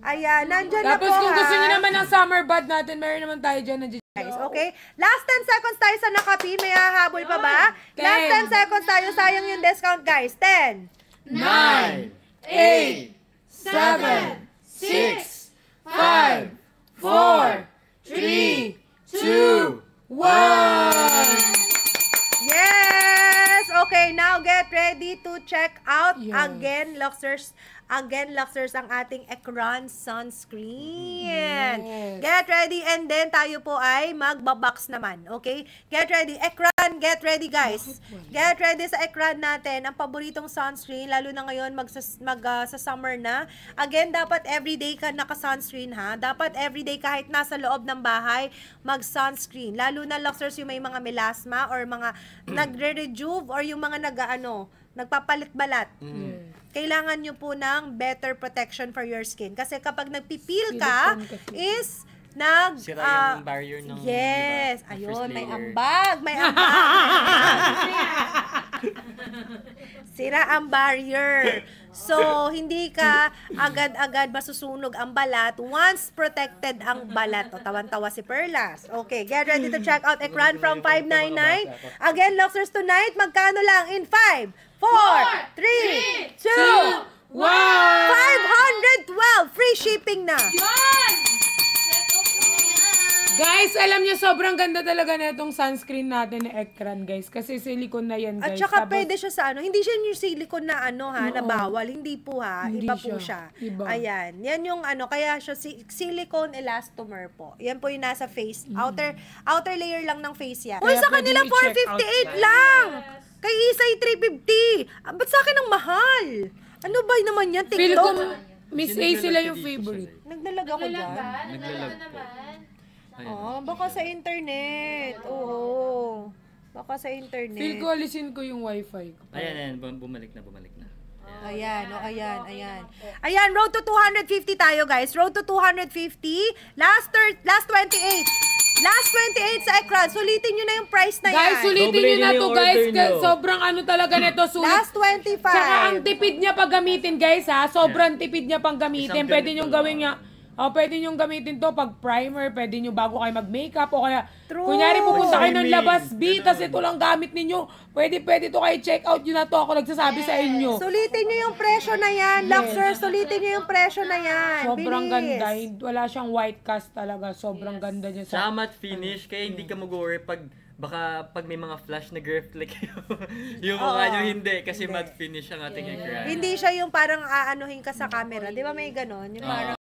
Ayan, nandyan na po Tapos kung ha. gusto niyo naman ng summer bud natin, meron naman tayo dyan, nandiyan. Guys, okay? Last 10 seconds tayo sa nakapin. May hahabol pa ba? Last 10 seconds tayo. Sayang yung discount, guys. 10. 9, 8, 7, 6, 5, 4, 3, 2, 1. Yes! Okay, now get ready to check out Yes. again, Luxers. Again, Luxers, ang ating Ekran sunscreen. Yes. Get ready and then tayo po ay magbabox naman. Okay? Get ready. Ekran, get ready guys. Get ready sa Ekran natin. Ang paboritong sunscreen, lalo na ngayon sa summer na. Again, dapat everyday ka naka-sunscreen ha. Dapat everyday kahit nasa loob ng bahay, mag-sunscreen. Lalo na Luxers yung may mga melasma or mga nagre-rejuve or yung mga nagpapalit-balat. Kailangan nyo po ng better protection for your skin. Kasi kapag nagpipil ka, Silicone kasi. is Sira yung barrier ng... yes, diba, ng ayun, first may layer. ambag, may ambag. Sira ang barrier. So, hindi ka agad-agad masusunog ang balat once protected ang balat. O, tawan-tawa si Perlas. Okay, get ready to check out Ekran from 599. Again, Luxers tonight, magkano lang in 5, 4, 3, 2, 1! 512! Free shipping na! Guys, alam niyo, sobrang ganda talaga na itong sunscreen natin na Ekran, guys. Kasi silicone na yan, At guys. saka Tapos, pwede siya sa hindi siya yung silicone na na bawal. Hindi po ha, Hindi iba po siya. siya. Iba. Ayan, yan yung kaya siya silicone elastomer po. Yan po yung nasa face, outer layer lang ng face yan. Uy, Kaya sa pwede kanila niyo i-check out 458 lang! Kay Isay 350! Ba't sa akin ang mahal? Ano ba naman yan, feel ko, TikTok? Miss A sila yung favorite. Nagdalag ako dyan. Naglalag po. Oh, baka sa internet. Oo. Baka sa internet. Feel ko, alisin ko yung wifi ko. Ayan, bumalik na. Ayan, ayan. Ayan, road to 250 tayo, guys. Road to 250. Last 28. Last 28 sa ekran. Sulitin nyo na yung price na yan. Guys, sulitin nyo Doublein na yung to, order guys. nyo. Sobrang ano talaga nito, sulit. Last 25. Tsaka ang tipid niya pag gamitin, guys, ha? Sobrang tipid niya pang gamitin. Isang Pwede ganito niyong lang. gawin niya. Pwede niyong gamitin to pag primer, pwede niyo bago kayo mag-makeup o kaya True. kunyari pupunta kayo ng Swimming. labas, B, tas ito lang gamit ninyo. Pwede to kayo check out nyo na to. Ako nagsasabi sa inyo. Sulitin nyo yung presyo na yan. Luxers, sulitin nyo yung presyo na yan. Sobrang Bilis. ganda. Wala siyang white cast talaga. Sobrang ganda niya. Sa matte finish, kaya hindi ka mag-worry pag may mga flash nag-reflect yung mukha nyo, hindi. Kasi matte finish ang ating i-grind. Hindi siya yung parang aanuhin ka sa camera. Di ba may ganon? Yung parang